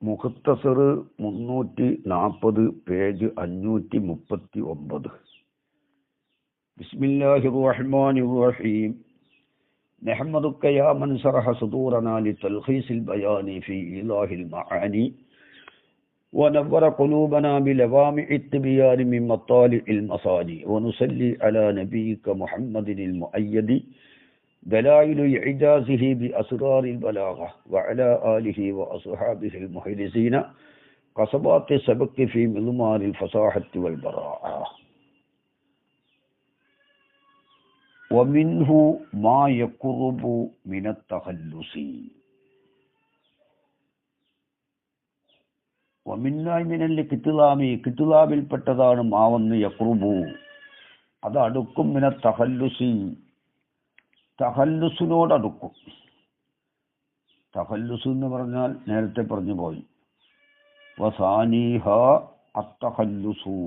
Muktsar 340 page 539. ബിസ്മില്ലാഹിർ റഹ്മാനിർ റഹീം. നഹ്മദുക യാ മൻ ശറഹ സുദൂറനാ ലിതൽഖീസിൽ ബയാനി ഫീ ഇലാഹിൽ മആനി ونور قلوبنا بلوامع التبيان من مطالع المصاني ونصلي على نبيك محمد المؤيد دلائل إعجازه بأسرار البلاغة وعلى آله وأصحابه المخلصين قصبات السبق في مضمار الفصاحة والبراعة. ومنه ما يقرب من التخلص. കിത്തുലാബിൽപ്പെട്ടതാണ് മാവന്ന് യക്റുബു, അത് അടുക്കും. മിന തഖല്ലുസി, തഖല്ലുസിനോടടുക്കും. തഖല്ലുസ് എന്ന് പറഞ്ഞാൽ നേരത്തെ പറഞ്ഞു പോയി. വസാനിഹ അത്തഖല്ലുസു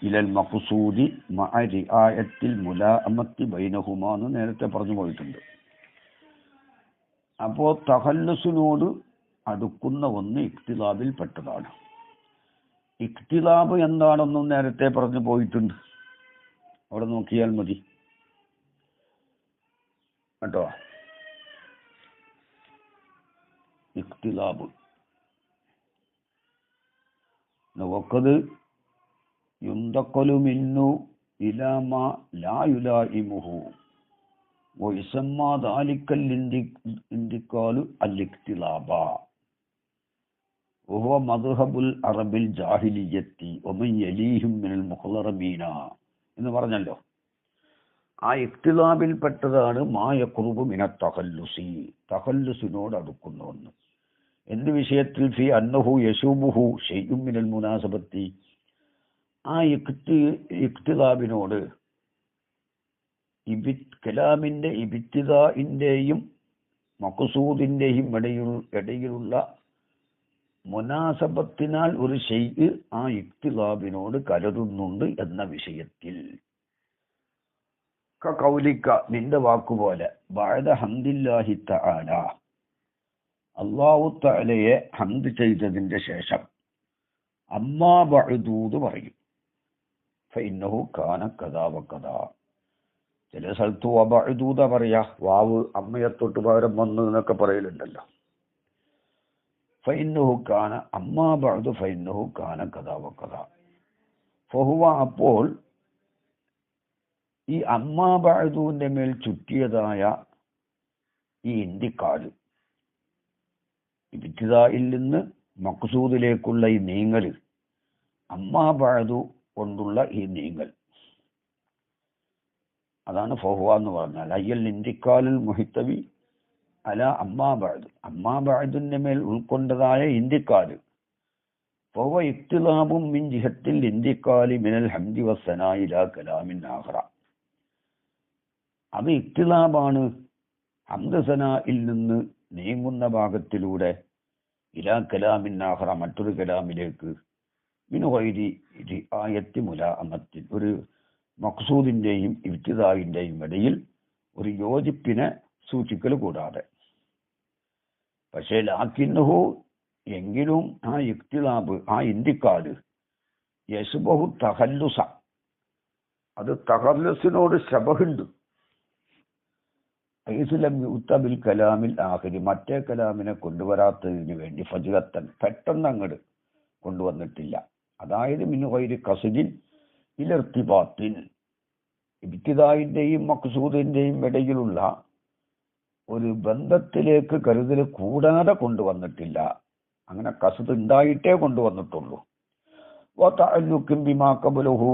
ഇലൽ മഖ്സൂദി മഅ റിആയത്തിൽ മുലാഅമത്തി ബൈനഹുമാ എന്ന് നേരത്തെ പറഞ്ഞു പോയിട്ടുണ്ട്. അപ്പോൾ തഖല്ലുസിനോട് അടുക്കുന്ന ഒന്ന് ഇഖ്തിലാബിൽ പെട്ടതാണ്. ഇഖ്തിലാബ് എന്താണെന്നും നേരത്തെ പറഞ്ഞു പോയിട്ടുണ്ട്. അവിടെ നോക്കിയാൽ മതി കേട്ടോ. ഇഖ്തിലാബ് വഖദ് യുന്തഖലു മിന്നു ഇലാ മാ ലാ യുലായിമുഹു വയസമ്മാ ദാലിക്കൽ ഇന്തിഖാലു അൽ ഇഖ്തിലാബ വഹുവ മദ്ഹബുൽ അറബിൽ ജാഹിലിയ്യത്തി വമൻ യലീഹിം മിനൽ മുഖ്ളറബീന എന്ന് പറഞ്ഞല്ലോ. ആ ഇഖ്തിലാബിൽ പെട്ടതാണ് മാ യഖ്റുബു മിന തഖല്ലുസി, തഖല്ലുസിനോട് അടുക്കുന്ന ഒന്ന്. എന്ത് വിഷയത്തിൽ? ഫി അന്നഹു യശൂബുഹു ശൈഉം മിനൽ മുനാസബത്തി, ആ ഇഖ്തിലാബിനോട് കലാമിന്റെ ഇബ്തിദാഇന്റെയും മഖ്സൂദിന്റെയും ഇടയിലുള്ള മുനാസബത്തിനാൽ ഒരു ഷൈഅ് ആ ഇഖ്തിലാബിനോട് കലരുന്നുണ്ട് എന്ന വിഷയത്തിൽ. കൗലിക്ക, നിന്റെ വാക്കുപോലെ, ബഅദ ഹംദില്ലാഹി തആല, അല്ലാഹു തആലയെ ഹംദ് ചെയ്തതിന്റെ ശേഷം, അമ്മാ ബഅദു പറയും. ഫഇന്നഹു കാന കദാ വകദാ. ചില സ്ഥലത്ത് വബഅദൂദ പറയാ, വാവ് അമ്മയെ തൊട്ട് പകരം വന്നു എന്നൊക്കെ പറയലുണ്ടല്ലോ. ഫഇന്നഹു കാന അമ്മാ ബഅദു ഫഇന്നഹു കാന കദാ വകദാ. ഫഹുവ, അപ്പോൾ ഈ അമ്മാ ബഅദുവിന്റെ മേൽ ചുറ്റിയതായ ഈ ഇന്തിക്കാല്, ഇബ്തിദാഇൽ നിന്ന് മഖ്സൂദിലേക്കുള്ള ഈ നീങ്ങൽ, അമ്മാ ബഅദു കൊണ്ടുള്ള ഈ നീങ്ങൽ, അതാണ് ഫഹുവ എന്ന് പറഞ്ഞാൽ. അയ്യൽ ഇന്തിക്കാലുൽ മുഹിത്തവി അല അമ്മാ ബഅദ്, അമ്മാ ബഅദിന്റെ മേൽ ഉൾക്കൊണ്ടതായ ഇന്തിക്കാല്. ഫഹുവ ഇഖ്തിലാബും മിൻ ജിഹത്തിൽ ഇന്തിക്കാലി മിനൽ ഹംദി വസ്സനാഇ ഇലാ കലാമിൻ ആഖറ. അത് ഇഖ്തിലാബാണ് ഹംദ് സനാഇൽ നിന്ന് നീങ്ങുന്ന ഭാഗത്തിലൂടെ ഇലാ കലാമിൻ ആഖറ, മറ്റൊരു കലാമിലേക്ക്, മിൻ ഗൈരി റിആയത്തി മുലാഅമത്തിൻ, ഒരു മഖ്സൂദിന്റെയും ഇബ്തിദാഇന്റെയും ഇടയിൽ ഒരു യോജിപ്പിനെ സൂക്ഷിക്കൽ കൂടാതെ. പക്ഷേ ലാക്കിന്നഹു, എങ്കിലും ആ ഇഖ്തിലാബ്, ആ ഇന്തിക്കാല്, യശ്ബഹു തഖല്ലുസ, അത് തഖല്ലുസിനോട് ശബഹുണ്ട്. ഐസുലം യുത്തബിൽ കലാമിൽ ആഖിരി, മറ്റേ കലാമിനെ കൊണ്ടുവരാത്തതിന് വേണ്ടി ഫജ്റത്തൻ, പെട്ടെന്ന് അങ്ങോട്ട് കൊണ്ടുവന്നിട്ടില്ല. അതായത് മിൻ ഗൈരി ഖസ്ദിൻ ഇലർത്തിബാത്തിൻ, ഇബ്തിദാഇന്റെയും മഖ്സൂദിന്റെയും ഇടയിലുള്ള ഒരു ബന്ധത്തിലേക്ക് കരുതൽ കൂടാതെ കൊണ്ടുവന്നിട്ടില്ല. അങ്ങനെ ഖസ്ദ് ഉണ്ടായിട്ടേ കൊണ്ടുവന്നിട്ടുള്ളൂ. വതഅല്ലുഖിൻ ബിമാ ഖബലഹു,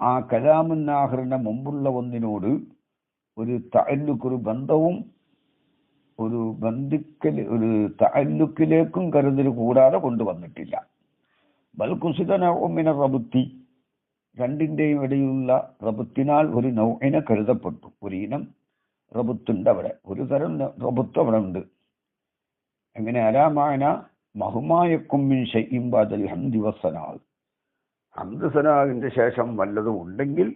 ആ കലാമുൻ ആഖിറിന്റെ മുമ്പുള്ള ഒന്നിനോട് ഒരു തഅല്ലുഖ്, ഒരു ബന്ധവും ഒരു തഅല്ലുഖിലേക്കും കരുതൽ കൂടാതെ കൊണ്ടുവന്നിട്ടില്ല. ബൽ ഖുസിദ നൗഉ മിന റബ്തി, രണ്ടിന്റെയും ഇടയിലുള്ള റബ്ത്തിനാൽ ഒരു നൗഇനെ കരുതപ്പെട്ടു, ഒരു ഇനം റബ്ത്തുണ്ട് അവിടെ, ഒരു തരം റബ്ത്ത് അവിടെ ഉണ്ട്. എങ്ങനെ? അലാമാന മഹുമായക്കും മിൻ ഷൈഇൻ ബഅദൽ ഹംദി വസ്സനാ, ഹംദ് സനാഇന്റെ ശേഷം വല്ലതും ഉണ്ടെങ്കിൽ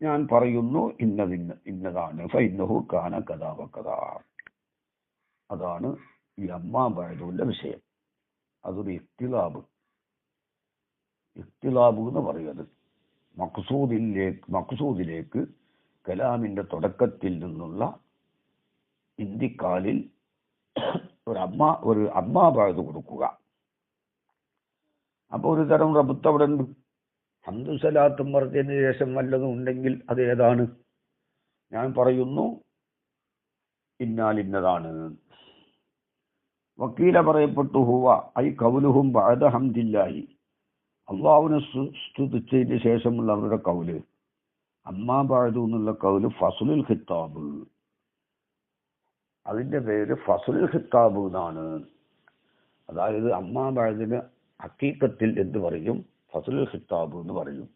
ഞാൻ പറയുന്നു ഇന്നതാണ് ഫൈന്നഹു കാന കഥാ വകഥാ. അതാണ് ഈ അമ്മാ ബഅദുവിന്റെ വിഷയം. അതൊരു ഇഖ്തിലാബ് എന്ന് പറയുന്നത് മഖ്സൂദിലേക്ക് കലാമിന്റെ തുടക്കത്തിൽ നിന്നുള്ള ഇന്തിക്കാലിൽ ഒരു അമ്മാ ബഅദ് കൊടുക്കുക. അപ്പൊ ഒരു തരം റബ്ത്ത് അവിടെ ഉണ്ട്. ഹംദും സലാത്തും പറഞ്ഞതിന് ശേഷം വല്ലതും ഉണ്ടെങ്കിൽ അത് ഏതാണ്? ഞാൻ പറയുന്നു ഇന്നതാണ്. വക്കീല പറയപ്പെട്ടു ഹുവ ഐ കൗലുഹും ബഅദ ഹംദില്ലാഹി, അള്ളാഹുവിനെ സ്തുതിച്ചതിന് ശേഷമുള്ള അവരുടെ കൗല്. അമ്മാ ബഅദു എന്നുള്ള കൗല് ഫസ്ലുൽ ഖിത്താബ്, അതിന്റെ പേര് ഫസ്ലുൽ ഖിത്താബ് എന്നാണ്. അതായത് അമ്മാ ബഅദിന് ഹഖീഖത്തിൽ എന്ത് പറയും? ഫസ്ലുൽ ഖിത്താബ് എന്ന് പറയും.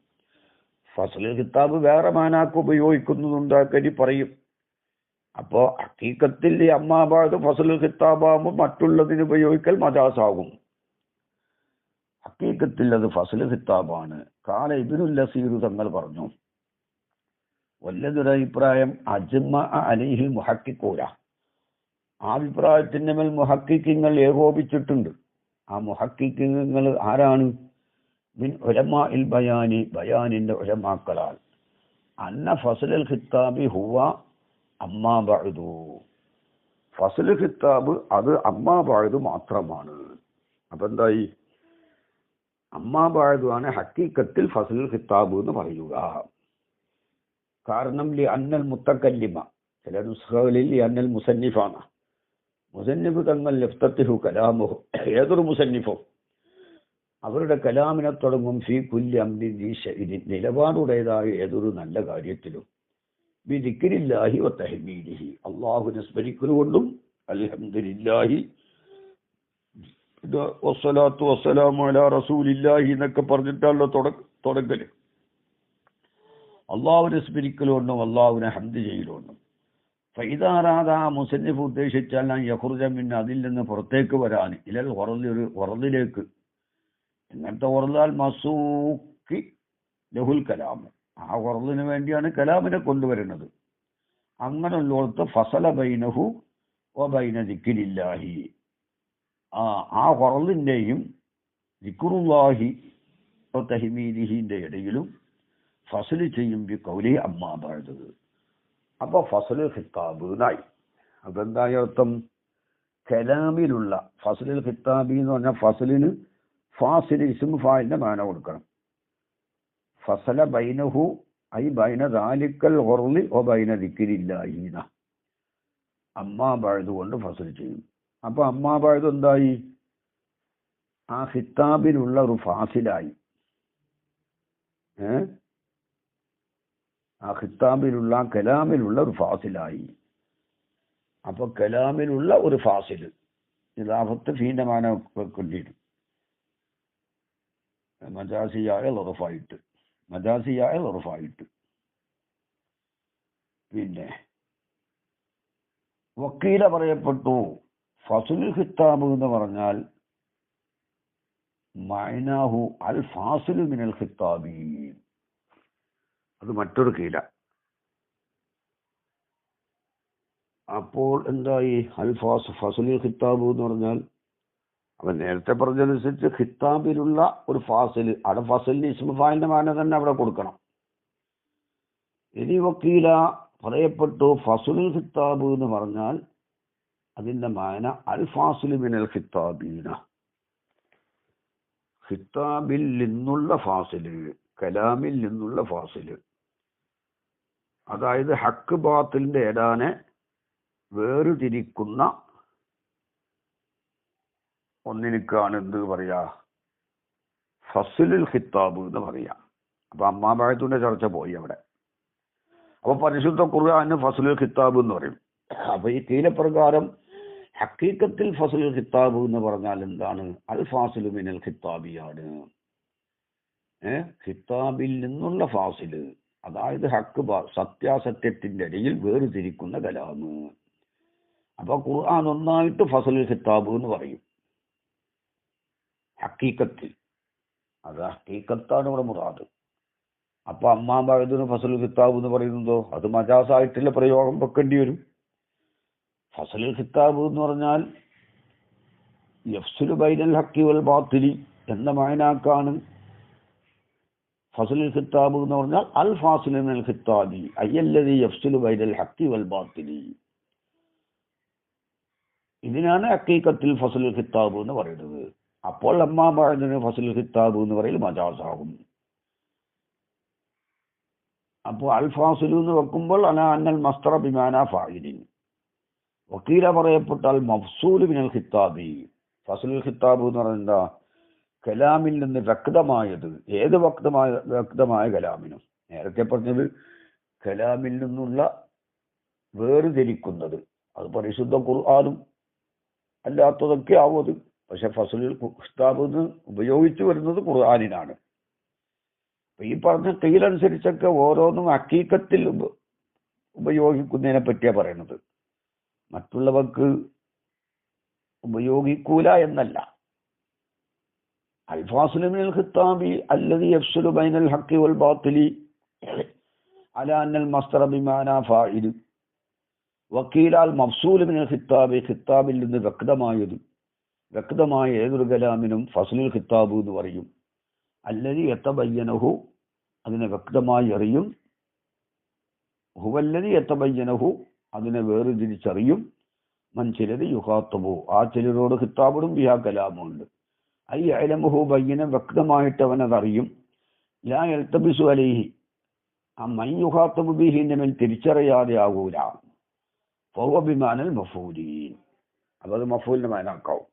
ഫസ്ലുൽ ഖിത്താബ് വേറെ മാനാക്ക് ഉപയോഗിക്കുന്നതുണ്ടാക്കി പറയും. അപ്പോ ഹഖീഖത്തിൽ ഈ അമ്മാ ബഅദ് ഫസ്ലുൽ ഖിത്താബാകുമ്പോൾ മറ്റുള്ളതിന് ഉപയോഗിക്കൽ മജാസാകും. ഹഖീഖത്തിൽ അത് ഫസ്ലുൽ ഖിത്താബാണ്. കാല ഇബ്നുൽ അസീർ തങ്ങൾ പറഞ്ഞു, വല്ലതൊരു അഭിപ്രായം അജ്മഅ അലൈഹിൽ മുഹഖിഖൂന, ആ അഭിപ്രായത്തിന്റെ മേൽ മുഹഖിഖീങ്ങൾ ഏകോപിച്ചിട്ടുണ്ട്. ആ മുഹഖിഖീങ്ങൾ ആരാണ്? മിൻ ഉലമാഇൽ ബയാനി, ബയാനിന്റെ ഉലമാക്കളാൽ. അന്ന ഫസ്ലുൽ ഖിത്താബി ഹുവ അമ്മാ ബഅദു, ഫസ്ലുൽ ഖിത്താബ് അത് അമ്മാ ബഅദു മാത്രമാണ്. അപ്പൊ എന്തായി? അമ്മാ ബഅദു ആണ് ഹഖീഖത്തിൽ ഫസ്ലുൽ ഖിത്താബ് എന്ന് പറയുക. കാരണം ലി അന്നൽ മുത്തക്കല്ലിമ, ചില നുസ്ഖകളിൽ ലി അന്നൽ മുസന്നിഫാണ്. മുസന്നിഫ് തങ്ങൾ യഫ്തത്തിഹു കലാമുഹു, ഏതൊരു മുസന്നിഫും അവരുടെ കലാമിനെ തുടങ്ങും ഫീ കുല്ലി അംരിൻ ദീ, നിലപാടുടേതായ ഏതൊരു നല്ല കാര്യത്തിലും ബി ദിക്രില്ലാഹി വ തഹ്മീദിഹി, അല്ലാഹുവിനെ സ്മരിക്കലുകൊണ്ടും അൽഹംദുലില്ലാഹി വസ്സലാത്തു വസ്സലാമു അലാ റസൂലില്ലാഹി എന്നൊക്കെ പറഞ്ഞിട്ടാണല്ലോ തുടങ്ങല്. അള്ളാഹുവിനെ സ്മരിക്കലുകൊണ്ടും അള്ളാഹുവിനെ ഹംദ് ചെയ്യലുകൊണ്ടും. ഫൈദാറാദ, മുസന്നിഫ് ഉദ്ദേശിച്ചാൽ യഖ്റുജ മിൻ, അതിൽ നിന്ന് പുറത്തേക്ക് വരാൻ, ഇലൽ ഖറദി, ഒരു ഖറദിലേക്ക്. ഇങ്ങനത്തെ ഖറദാൽ മസൂഖി ലഹുൽ കലാം, ആ ഖറദിന് വേണ്ടിയാണ് കലാമിനെ കൊണ്ടുവരുന്നത്. അങ്ങനെയുള്ളടത്ത് ഫസല ബൈനഹു വ ബൈന ദിക്രില്ലാഹി, ആ ഖറദിന്റെയും ദിക്റുല്ലാഹി വ തഹ്മീദിഹിന്റെ ഇടയിലും ഫസല് ചെയ്യും ബി ഖൗലി അമ്മാ ബഅദ്. അപ്പൊ ഫസ്ലുൽ ഖിത്താബ് എന്നായി. അതെന്തായ അർത്ഥം? കലാമിലുള്ള ഫസ്ലുൽ ഖിത്താബി എന്ന് പറഞ്ഞാൽ ഫസ്ലിന് ഫാസിൽ ഇസ്മു ഫായിലിന്റെ മാന കൊടുക്കണം. ഫസല ബൈനഹു ഐ ബൈന ദാലിക്കൽ ഖർളി വ ബൈന ദിക്രില്ലാഹി, അമ്മാ ബഅദ് കൊണ്ട് ഫസൽ ചെയ്യും. അപ്പൊ അമ്മാ ബഅദ് എന്തായി? ആ ഖിത്താബിലുള്ള ഒരു ഫാസിലായി. ആ ഖിത്താബിലുള്ള കലാമിലുള്ള ഒരു ഫാസിലായി. അപ്പൊ കലാമിലുള്ള ഒരു ഫാസിൽ ഇദാഫത്ത് ഫീന്റെ മാന വെക്കേണ്ടിയിരുന്നു. മജാസിയായ ലറഫായിട്ട്. പിന്നെ വക്കീല പറയപ്പെട്ടു ഫസ്ലുൽ ഖിത്താബ് എന്ന് പറഞ്ഞാൽ മഅനാഹു അൽ ഫാസിലു മിനൽ ഖിത്താബി, അത് മറ്റൊരു കീല. അപ്പോൾ എന്തായി? അൽ ഫസ്ലുൽ ഖിത്താബ് എന്ന് പറഞ്ഞാൽ അവൻ നേരത്തെ പറഞ്ഞതനുസരിച്ച് ഖിത്താബിലുള്ള ഒരു ഫാസിൽ, അവിടെ ഫസലിന് ഇസ്മു ഫായിലിന്റെ മാന തന്നെ അവിടെ കൊടുക്കണം. ഇനി വക്കീല പറയപ്പെട്ടു ഫസ്ലുൽ ഖിത്താബ് എന്ന് പറഞ്ഞാൽ അതിന്റെ മാന അൽ ഫാസിലു മിനൽ ഖിത്താബീന, ഖിത്താബിൽ നിന്നുള്ള ഫാസില്, കലാമിൽ നിന്നുള്ള ഫാസില്. അതായത് ഹക്ക് ബാത്തിലിന്റെ ഇടാനെ വേർതിരിക്കുന്ന ഒന്നിനേക്കാണ് എന്ത് പറയാ? ഫസ്ലുൽ ഖിത്താബ് എന്ന് പറയാ. അപ്പൊ അമ്മാ ബഅദിന്റെ ചർച്ച പോയി അവിടെ. അപ്പൊ പരിശുദ്ധ ഖുർആന് ഫസ്ലുൽ ഖിത്താബ് എന്ന് പറയും. അപ്പൊ ഈ കീലപ്രകാരം ഹഖീഖത്തിൽ ഫസ്ലുൽ ഖിത്താബ് എന്ന് പറഞ്ഞാൽ എന്താണ്? അൽ ഫാസിലു മിനൽ ഖിത്താബിയാണ്, ഖിത്താബിൽ നിന്നുള്ള ഫാസില്. അതായത് ഹക്ക് സത്യാസത്യത്തിന്റെ ഇടയിൽ വേർതിരിക്കുന്ന കലാമ്. അപ്പൊ ഖുർആൻ ഒന്നായിട്ട് ഫസ്ലുൽ ഖിത്താബ് എന്ന് പറയും ഹഖീഖത്തിൽ. അത് ഹഖീഖത്താണ് ഇവിടെ മുറാദ്. അപ്പൊ അമ്മാ ബഅദിന് ഫസലുൽ ഖിത്താബ് എന്ന് പറയുന്നതോ അത് മജാസായിട്ടുള്ള പ്രയോഗം വെക്കേണ്ടി വരും. ഫസലുൽ ഖിത്താബ് എന്ന് പറഞ്ഞാൽ യഫ്സുലു ബൈനൽ ഹഖി വൽ ബാത്തിലി എന്ന മഅനാക്കാണ് ഫസലുൽ ഖിത്താബ് എന്ന് പറഞ്ഞാൽ അൽ ഫാസിലു മിനൽ ഖിത്താബി അയ്യല്ലദി യഫ്സുലു ബൈനൽ ഹഖി വൽ ബാത്തിലി. ഇതിനാണ് ഹഖീഖത്തിൽ ഫസലുൽ ഖിത്താബ് എന്ന് പറയുന്നത്. അപ്പോൾ അമ്മാ ബഅദിന് ഫസലുൽ ഖിത്താബ് എന്ന് പറയൽ മജാസാകും. അപ്പോൾ അൽ ഫാസിലു എന്ന് വെക്കുമ്പോൾ അലാ അന്നൽ മസ്തറ ബിമാന ഫായിലിൻ. വക്കീല പറയപ്പെട്ടാൽ മഫ്സൂലു മിനൽ ഖിത്താബി. ഫസലുൽ ഖിത്താബ് എന്ന് പറഞ്ഞാൽ എന്താ? കലാമിൽ നിന്ന് വ്യക്തമായത്. ഏത് വ്യക്തമായ കലാമിനും. നേരത്തെ പറഞ്ഞത് കലാമിൽ നിന്നുള്ള വേർതിരിക്കുന്നത്, അത് പരിശുദ്ധ ഖുർആനും അല്ലാത്തതൊക്കെ ആവും അത്. പക്ഷെ ഫസലുൽ ഖിത്താബ് എന്ന് ഉപയോഗിച്ചു വരുന്നത് ഖുർആനിനാണ്. അപ്പൊ ഈ പറഞ്ഞ കീലനുസരിച്ചൊക്കെ ഓരോന്നും ഹഖീഖത്തിൽ ഉപയോഗിക്കുന്നതിനെ പറ്റിയാണ് പറയുന്നത്. മറ്റുള്ളവർക്ക് ഉപയോഗിക്കൂല എന്നല്ല. അൽഫാസുലു മിനൽ ഖിത്താബി അല്ലദി യഫ്സുലു ബൈനൽ ഹഖി വൽ ബാത്തിലി അലാ അന്നൽ മസ്തറ ബിമാന ഫാഇൽ. വക്കീല അൽ മഫ്സൂലു മിനൽ ഖിത്താബി, ഖിത്താബിൽ നിന്ന് വ്യക്തമായ ഏതൊരു കലാമിനും ഫസലുൽ ഖിത്താബ് എന്ന് പറയും. അല്ലദി യതബയ്യനഹു, അതിനെ വ്യക്തമായി അറിയും. ഹുവല്ലദി യതബയ്യനഹു, അതിനെ വേർതിരിച്ചറിയും. മൻ ചിലത് യുഖാത്തബു, ആ ചിലരോട് ഖിത്താബിടും ബിഹാ കലാമുണ്ട്. ഐ അലമുഹു ബയ്യന, വ്യക്തമായിട്ട് അവനതറിയും. ലാ യൽതബിസു അലൈഹി, ആ മൻ യുഖാത്തബു ബിഹിന്റെ മേൽ തിരിച്ചറിയാതെ ആകൂല. ഫഹുവ ബിമാനൽ മഫൂലീൻ, അപ്പോൾ അത് മഫൂലിന്റെ മാനാക്കാവും.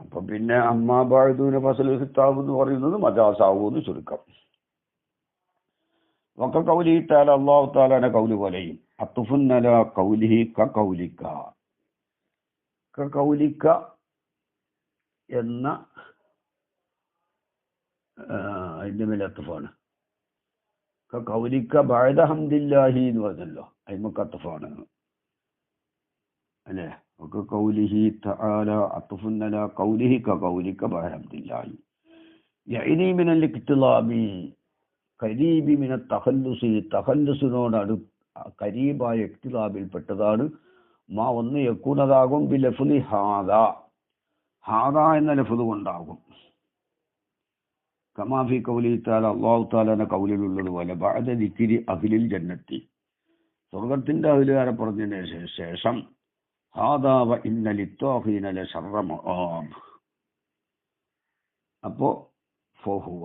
അപ്പൊ പിന്നെ അമ്മാ ബഅദുന ഫസലുൽ ഖിത്താബ് എന്ന് പറയുന്നത് മജാസാവൂന്ന് ചുരുക്കം. വക ഖൗലി തആല, അല്ലാഹു തആലയുടെ ഖൗല് പോലെയും അത്ഫുൻ അലാ ഖൗലിഹി കഖൗലിക, കഖൗലിക എന്ന അതിന്റെ മേലെ അത്ഫാണ്. കഖൗലിക ബഅദ ഹംദില്ലാഹി എന്ന് പറഞ്ഞല്ലോ, അതിമക്ക് അത്ഫാണ് അല്ലേ. وكقوله تعالى عطف على قوله كقولك بحمد الله يعني من الاقتلاب قريب من التخلص, തഖല്ലുസിനോട് കരീബായ ഇഖ്തിലാബിൽ പെട്ടതാണ്. മാ ഒന്ന് യക്കൂനതാകും ബിലഫ്ലി ഹാദാ, ഹാദാ എന്ന ലഫ്ദ് കൊണ്ടാകും. കമാ ഫി ഖൗലി തആല, അല്ലാഹു തആലയുടെ ഖൗലിലുള്ളതുപോലെ ബഅദ ദിക്രി അഹ്ലിൽ ജന്നത്തി, സ്വർഗ്ഗത്തിന്റെ അഹ്ലുകാരെ പറഞ്ഞതിന് ശേഷം ഹാദാ വ ഇന്ന ലിത്വാഖീന ലശർറ മആബ്. അപ്പോ ഫഹുവ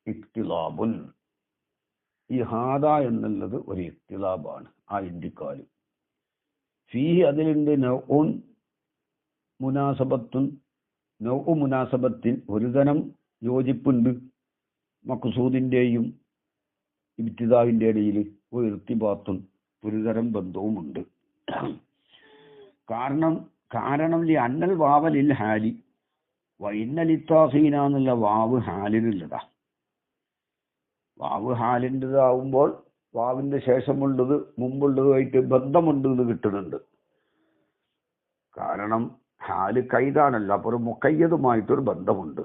ഇഖ്തിലാബുൻ, ഈ ഹാദ എന്നുള്ളത് ഒരു ഇഖ്തിലാബാണ്. ആ ഇന്ത്യക്കാല് ഫീഹി, അതിലുണ്ട് നൗഉൻ മുനാസബത്തുൻ, നൗഉ മുനാസബത്തിൻ, ഒരു തരം യോജിപ്പുണ്ട്. മഖ്സൂദിന്റെയും ഇബ്തിദാഇന്റെ ഇടയിൽ ഇർത്തിബാത്തുൻ, ഒരു തരം ബന്ധവുമുണ്ട്. കാരണം ലി അന്നൽ വാവലിൽ ഹാലി വ ഇന്നൽ ഇത്താഖീന എന്നുള്ള വാവ് ഹാലിനുള്ളതാ. വാവ് ഹാലിൻ്റെതാവുമ്പോൾ വാവിന്റെ ശേഷമുള്ളത് മുമ്പുള്ളതുമായിട്ട് ബന്ധമുണ്ട് എന്ന് കിട്ടുന്നുണ്ട്. കാരണം ഹാല് കൈതാണല്ലോ, അപ്പോൾ ഒരു മുഖയ്യതുമായിട്ടൊരു ബന്ധമുണ്ട്.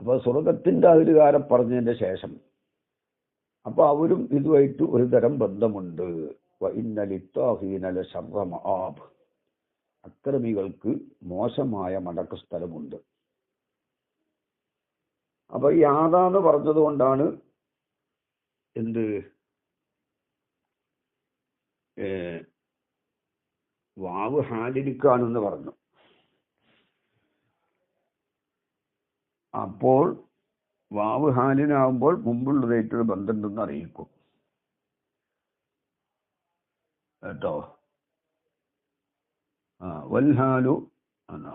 അപ്പോൾ സ്വർഗത്തിന്റെ അഹ്ലുകാരെ പറഞ്ഞതിന്റെ ശേഷം അപ്പൊ അവരും ഇതുമായിട്ട് ഒരു തരം ബന്ധമുണ്ട്. വ ഇന്ന ലിത്വാഖീന ലശർറ മആബ്, അക്രമികൾക്ക് മോശമായ മടക്ക സ്ഥലമുണ്ട്. അപ്പൊ ഈ ആദാന്ന് പറഞ്ഞത് കൊണ്ടാണ് എന്ത് വാവ് ഹാലിരിക്കാണെന്ന് പറഞ്ഞു. അപ്പോൾ വാവ് ഹാലിനാവുമ്പോൾ മുമ്പുള്ളതായിട്ടൊരു ബന്ധമുണ്ടെന്ന് അറിയിക്കും കേട്ടോ. വൽഹാലു എന്നാ,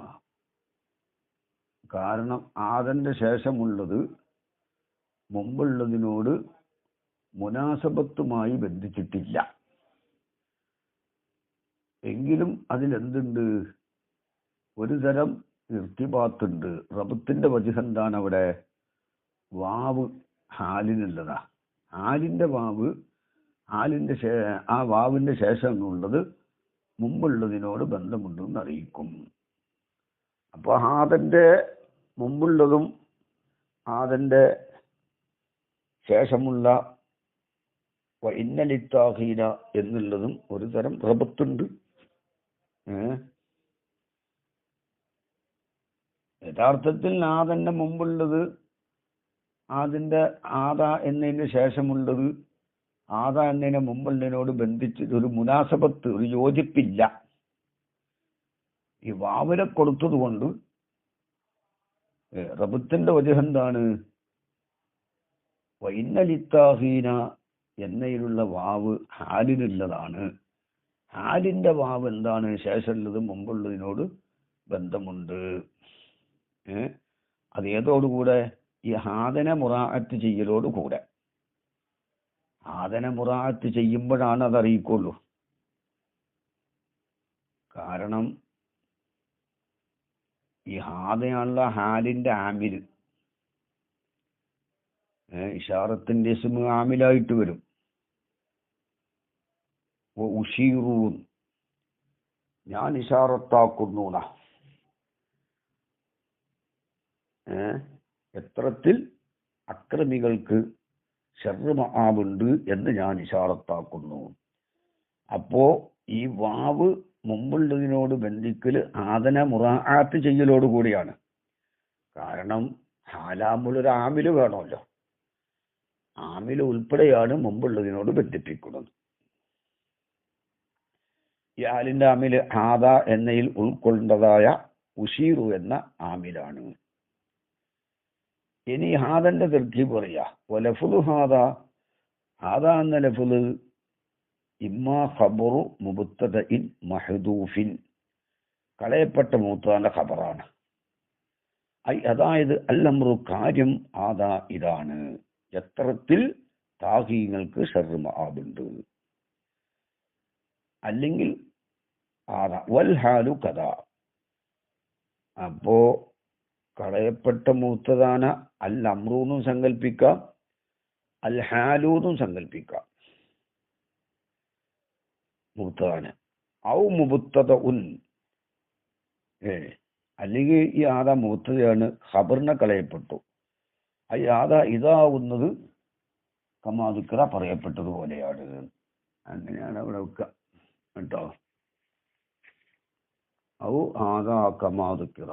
കാരണം ആദന്റെ ശേഷമുള്ളത് മുമ്പുള്ളതിനോട് മുനാസബത്തുമായി ബന്ധിച്ചിട്ടില്ല. എങ്കിലും അതിലെന്തുണ്ട്? ഒരു തരം ഇർത്തിബാത്തുണ്ട്. റബത്തിന്റെ വജ്ഹ് എന്താണ് അവിടെ? വാവ് ഹാലിനുള്ളതാ. ഹാലിന്റെ വാവ്, ആ വാവിന്റെ ശേഷം ഉള്ളത് മുമ്പുള്ളതിനോട് ബന്ധമുണ്ടെന്ന് അറിയിക്കും. അപ്പോൾ ആദന്റെ മുമ്പുള്ളതും ആദന്റെ ശേഷമുള്ള ഇന്നലിത്താഹീന എന്നുള്ളതും ഒരു തരം റബത്തുണ്ട്. യഥാർത്ഥത്തിൽ ആദന്റെ മുമ്പുള്ളത് അതിൻ്റെ ആദ എന്നതിന് ശേഷമുള്ളത് ആദ എന്നതിന് മുമ്പുള്ളതിനോട് ബന്ധിച്ചിട്ട് ഒരു മുനാസബത്ത്, ഒരു യോജിപ്പില്ല. ഈ വാവിനെ കൊടുത്തത് കൊണ്ട് റബത്തിന്റെ വജഹ് എന്താണ്? വൈന്നലിത്താഹീന എന്നതിലുള്ള വാവ് ഹാലിനുള്ളതാണ്. ഹാലിന്റെ വാവ് എന്താണ്? ശേഷമുള്ളത് മുമ്പുള്ളതിനോട് ബന്ധമുണ്ട്. അത് ഏതോടുകൂടെ? ഈ ഹാദനെ മുറാഅത്ത് ചെയ്യലോടുകൂടെ. ഹാദനെ മുറാഅത്ത് ചെയ്യുമ്പോഴാണ് അത് അറിയിക്കുള്ളൂ. കാരണം ഈ ഹാദയാണുള്ള ഹാലിന്റെ ആമില്. ഇഷാറത്തിന്റെ ഇസ്മു ആമിലായിട്ട് വരും. ഉഷീറൂൻ, ഞാൻ ഇഷാറത്താക്കുന്നു. എത്രത്തിൽ അക്രമികൾക്ക് ശർറ് മആബുണ്ട് എന്ന് ഞാൻ ഇഷാറത്താക്കുന്നു. അപ്പോ ഈ വാവ് മുമ്പുള്ളതിനോട് ബന്ധിക്കല് ആദന മുറാഅത്ത് ചെയ്യലോട് കൂടിയാണ്. കാരണം ഹാലാമുള്ളൊരു ആമില് വേണമല്ലോ. ആമില് ഉൾപ്പെടെയാണ് മുമ്പുള്ളതിനോട് ബന്ധിപ്പിക്കുന്നത്. ഈ ആലിന്റെ ആമില് ഹാദ എന്നതിൽ ഉൾക്കൊണ്ടതായ ഉഷീറു എന്ന ആമിലാണ്. ഇനി ഹാദന്റെ തർക്കീബ് പറയാ. വലഫുദു ഹാദ, ഹാദ എന്ന ലഫ്ള് ഇമ്മാ ഖബറു മുബ്തദഇൻ മഹ്ദൂഫിൻ, കളയപ്പെട്ട മൂത്താന്റെ ഖബറാണ്. അതായത് അല്ലംറു, കാര്യം ആദാ ഇതാണ്, എത്രത്തിൽ താഹീങ്ങൾക്ക് ശർറ് മആബുണ്ട്. അല്ലെങ്കിൽ ആദാ വൽ ഹാലു കദാ. അപ്പോ കളയപ്പെട്ട മൂത്തദാന അൽ അമ്രൂന്നും സങ്കല്പിക്കാം, അൽ ഹാലൂന്നും സങ്കല്പിക്കാം. മൂത്തദാന ഔ മുബ്തദഉൻ, അല്ലെങ്കിൽ ഈ ആദാ മൂത്തതയാണ്, ഖബറിനെ കളയപ്പെട്ടു. ഈ ആദാ ഇതാവുന്നത് കമാദുക്ര പറയപ്പെട്ടതുപോലെയാണ്. അങ്ങനെയാണ് അവിടെ വെക്കുക കേട്ടോ. ഔ ആദാ കമാദുക്ര.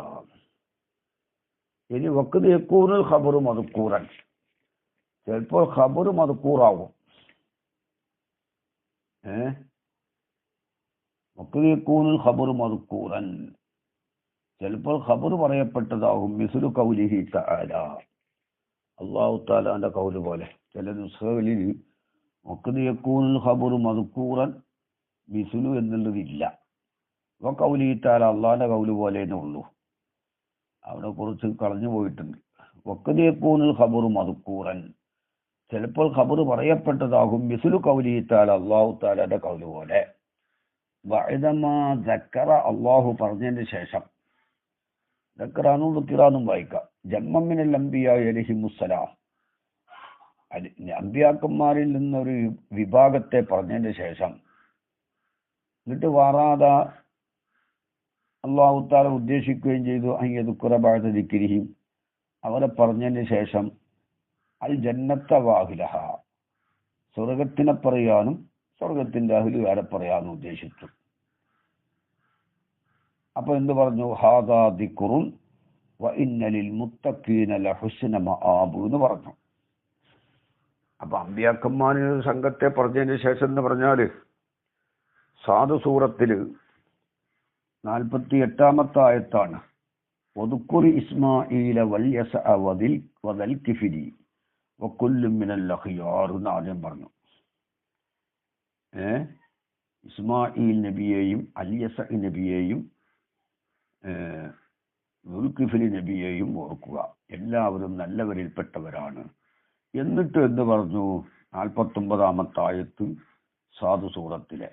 ഇനി വഖദ് യകൂനുൽ ഖബറു മദ്കൂറൻ, ചിലപ്പോൾ ഖബർ മദ്കൂറാവും. വഖദ് യകൂനുൽ ഖബറു മദ്കൂറൻ, ചിലപ്പോൾ ഖബർ പറയപ്പെട്ടതാകും. മിസ്ലു ഖൗലിഹി തആല, അല്ലാഹു തആലാന്റെ ഖൗല് പോലെ. ചില നുസ്ഖകളിൽ വഖദ് യകൂനുൽ ഖബറു മദ്കൂറൻ മിസ്ലു എന്നുള്ളതില്ല. ഖൗലിഹി തആല, അല്ലാഹുവിന്റെ ഖൗല് പോലെ തന്നെ ഉള്ളൂ. അവിടെ കുറച്ച് കളഞ്ഞു പോയിട്ടുണ്ട്. വഖദ് യകൂനുൽ ഖബറു മദ്കൂറൻ, ചിലപ്പോൾ ഖബർ പറയപ്പെട്ടതാകും. മിസ്ലു ഖൗലിഹി തആല, അല്ലാഹു തആലാന്റെ ഖൗല് പോലെ. വഅദമാ ദക്കറ, അല്ലാഹു പറഞ്ഞതിന് ശേഷം. ദക്കറാനും ദുക്കിറാനും വായിക്കാം. ജമ്മമിനൽ അംബിയാ അലൈഹിമുസ്സലാം, അമ്പിയാക്കന്മാരിൽ നിന്നൊരു വിഭാഗത്തെ പറഞ്ഞതിന് ശേഷം. എന്നിട്ട് വാറാദ, അല്ലാഹു തആല ഉദ്ദേശിക്കുകയും ചെയ്തു, അയ്യദുക്കുറ ബഅദ ദിക്രിഹിം, അവരെ പറഞ്ഞതിന് ശേഷം. അൽ ജന്നത്ത വാഹിലഹ, സ്വർഗത്തിനെ പറയാനും സ്വർഗത്തിന്റെ അഹ്ലുകാരെ പറയാനും ഉദ്ദേശിച്ചു. അപ്പൊ എന്ത് പറഞ്ഞു? ഹാദാ ദിക്റുൻ വ ഇന്നലിൽ മുത്തഖീന ലഹുസ്ന മആബ് എന്ന് പറഞ്ഞു. അപ്പൊ അമ്പിയാക്കന്മാരിൽ സംഘത്തെ പറഞ്ഞതിന് ശേഷം എന്ന് പറഞ്ഞാല് സാദ് സൂറത്തില് 48-ാമത്തെ ആയത്താണ്. വദുക്കുറി ഇസ്മാഈല വൽയസഅ വദൽ കിഫിലി വകുല്ലും മിനൽ അഖ്യാർ എന്ന് ആദ്യം പറഞ്ഞു. ഇസ്മായിൽ നബിയെയും അൽയസ നബിയെയും ദുൽകിഫിലി നബിയെയും ഓർക്കുക, എല്ലാവരും നല്ലവരിൽപ്പെട്ടവരാണ്. എന്നിട്ട് എന്ന് പറഞ്ഞു 49-ാമത്തെ ആയത്ത് സാദ് സൂറത്തിലെ.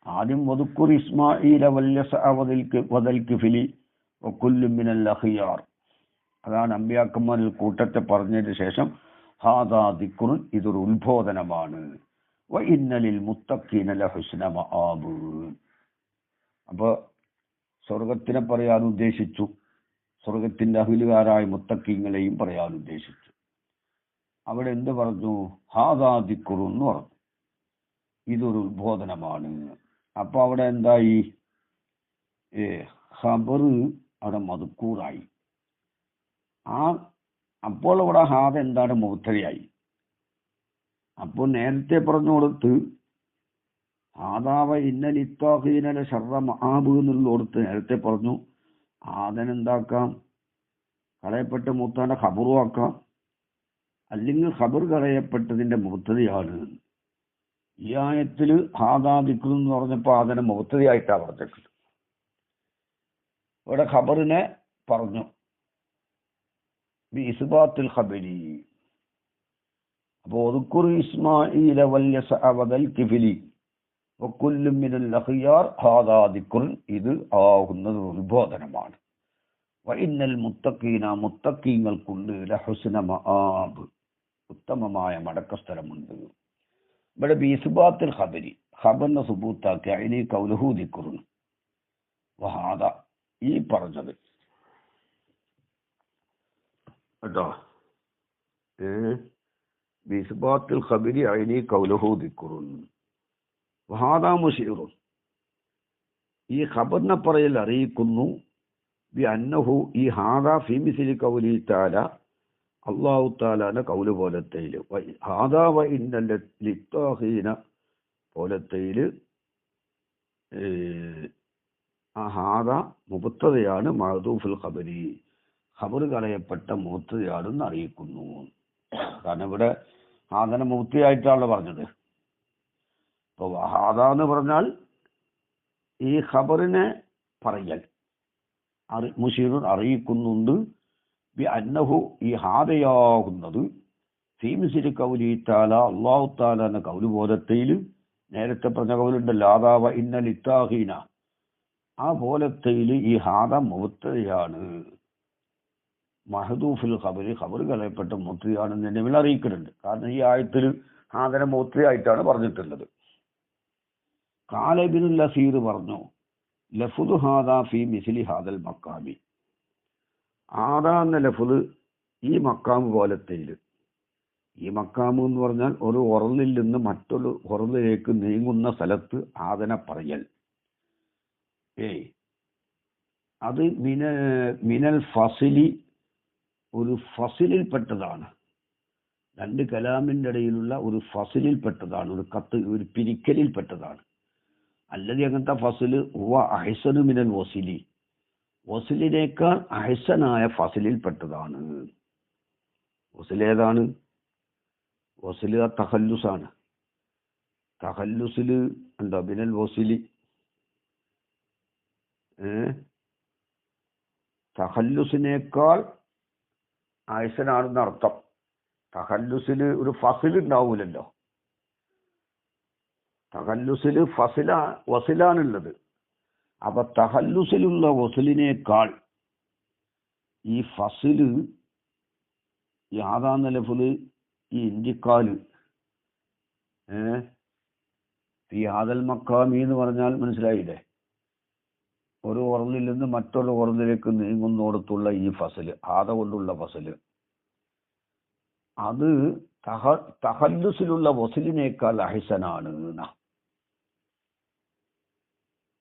ആദ്യം വദുക്കുർ ഇസ്മാഈല വൽയസഅ വദൽ കിഫിലി വകുല്ലും മിനൽ അഖ്യാർ, അതാണ് അമ്പിയാക്കന്മാരിൽ കൂട്ടത്തെ പറഞ്ഞതിന് ശേഷം ഹാദാ ദിക്റുൻ, ഇതൊരു ഉത്ബോധനമാണ്. വ ഇന്നലിൽ മുത്തഖീന ലഹുസ്ന മആബ്. അപ്പോൾ സ്വർഗത്തിനെ പറയാൻ ഉദ്ദേശിച്ചു, സ്വർഗത്തിന്റെ അഹിലുകാരായ മുത്തക്കിങ്ങളെയും പറയാൻ ഉദ്ദേശിച്ചു. അവിടെ എന്ത് പറഞ്ഞു? ഹാദാ ദിക്റുൻ എന്ന് പറഞ്ഞു, ഇതൊരു ഉദ്ബോധനമാണ്. അപ്പൊ അവിടെ എന്തായി? ഖബർ അവിടെ മദ്കൂറായി. അപ്പോൾ അവിടെ ഹാദ എന്താണ്? മുബ്തദയായി. അപ്പോൾ നേരത്തെ പറഞ്ഞു കൊടുത്ത് ആദാവ ഇന്നലിത്താഹീനല ശർറ മആബ് എന്നുള്ളടുത്ത് നേരത്തെ പറഞ്ഞു ആദനെന്താക്കാം? കളയപ്പെട്ട മൂത്താന്റെ ഖബറും ആക്കാം, അല്ലെങ്കിൽ ഖബർ കളയപ്പെട്ടതിന്റെ മുബ്തദയാണ്. ഈ ആയത്തിൽ ഹാദാ ദിക്ർ എന്ന് പറഞ്ഞപ്പോൾ ആദനെ മുബ്തദയായിട്ടാണ് പറഞ്ഞിട്ടുള്ളത്. ഇവിടെ ഖബറിനെ പറഞ്ഞു ബി ഇസ്ബാത്തിൽ ഖബരി. അപ്പോൾ ഉദ്കുർ ഇസ്മാഈല വൽയസഅ വദൽ കിഫിലി വകുല്ലും മിനൽ അഖിയാർ ഹാദാ ദിക്ർ, ഇത് ആകുന്നത് ഉദ്ബോധനമാണ്. വഇന്നൽ മുത്തഖീന, മുത്തഖീങ്ങൾക്കുണ്ട് ലഹുസ്ന മആബ്, ഉത്തമമായ മടക്കസ്ഥലമുണ്ട്. ഇവിടെ ബി ഇസ്ബാത്തിൽ ഖബരി, ഖബറിനെ സുബൂത്താക്കി അതിന് കൗലുഹു ദിക്റുൻ വഹാദ, ഈ പറഞ്ഞത് കേട്ടോ. ബി ഇസ്ബാത്തിൽ ഖബരി അതിന് കൗലുഹു ദിക്റുൻ വഹാദ മുശീറുൻ, ഈ ഖബറിനെ പറയൽ അറിയിക്കുന്നു ബി അന്നഹു, ഈ ഹാദ ഫീ മിസ്ലി ഖൗലി തആല, അല്ലാഹു തആലാന്റെ കൗല് പോലത്തേല്, ഹാദാ വ ഇന്നൽ ലിത്താഖീന പോലത്തേല് ആ ഹാദ മുബ്തദയാണ്, മഅദൂഫുൽ ഖബരി ഖബർ കളയപ്പെട്ട മുബ്തദയാണെന്ന് അറിയിക്കുന്നു. കാരണം ഇവിടെ ഹാദനെ മുബ്തദയായിട്ടാണല്ലോ പറഞ്ഞത്. അപ്പോൾ ഹാദ എന്ന് പറഞ്ഞാൽ ഈ ഖബറിനെ പറയൽ മുശീറുൻ അറിയിക്കുന്നുണ്ട് ബി അന്നഹു, ഈ ഹാദയാകുന്നത് ഫീ മിസ്ലി ഖൗലി തആല, അല്ലാഹു തആലാന്റെ കൗല് പോലത്തേൽ നേരത്തെ പറഞ്ഞ കൗലുണ്ടല്ലോ ആദാ വ ഇന്നൽ ലിത്താഖീന, ആ പോലത്തേൽ ഈ ഹാദ മുബ്തദയാണ്, മഹദൂഫുൽ ഖബരി ഖബർ കളയപ്പെട്ട മുബ്തദയാണെന്ന് നബി അറിയിക്കുന്നുണ്ട്. കാരണം ഈ ആയത്തിൽ ഹാദനെ മുബ്തദയായിട്ടാണ് പറഞ്ഞിട്ടുള്ളത്. ഖാല ഇബ്നുൽ അസീർ പറഞ്ഞു ലഫ്ദു ഹാദാ ഫീ മിസ്ലി ഹാദൽ മഖാമി, ആദാ എന്ന ലഫ്ദ് ഈ മക്കാമ് പോലത്തേൽ, ഈ മക്കാമ് എന്ന് പറഞ്ഞാൽ ഒരു ഉറലിൽ നിന്ന് മറ്റൊരു ഉറലിലേക്ക് നീങ്ങുന്ന സ്ഥലത്ത് ആദനെ പറയൽ. അത് മിനൽ ഫസിലി, ഒരു ഫസിലിൽപ്പെട്ടതാണ്, രണ്ട് കലാമിൻ്റെ ഇടയിലുള്ള ഒരു ഫസിലിൽപ്പെട്ടതാണ്, ഒരു പിരിക്കലിൽപ്പെട്ടതാണ്. അല്ലതി അങ്ങനത്തെ ഫസില് ഹുവ അഹ്സനു മിനൽ വസിലി, വസിലിനേക്കാൾ അഹ്സനായ ഫസിലിൽപ്പെട്ടതാണ്. വസിൽ ഏതാണ്? വസിൽ തഖല്ലുസാണ്. തഖല്ലുസിൽ എന്താ? മിനൽ വസിലി, തഖല്ലുസിനേക്കാൾ അഹ്സനാണെന്ന് അർത്ഥം. തഖല്ലുസിൽ ഒരു ഫസിൽ ഉണ്ടാവൂലല്ലോ, തഖല്ലുസിൽ വസിലാണുള്ളത്. അപ്പൊ തഖല്ലുസിലുള്ള വസിലിനേക്കാൾ ഈ ഫസില്, ഈ ആദാന്ന ലഫ്ള്, ഈ ഇന്ത്യക്കാല് ഈ ആദൽ മക്കാമി എന്ന് പറഞ്ഞാൽ മനസ്സിലായില്ലേ? ഒരു ഉറലിൽ നിന്ന് മറ്റൊരു ഉറലിലേക്ക് നീങ്ങുന്നിടത്തുള്ള ഈ ഫസല്, ആദ കൊണ്ടുള്ള ഫസല്, അത് തഖല്ലുസിലുള്ള വസിലിനേക്കാൾ അഹ്സനാണ്.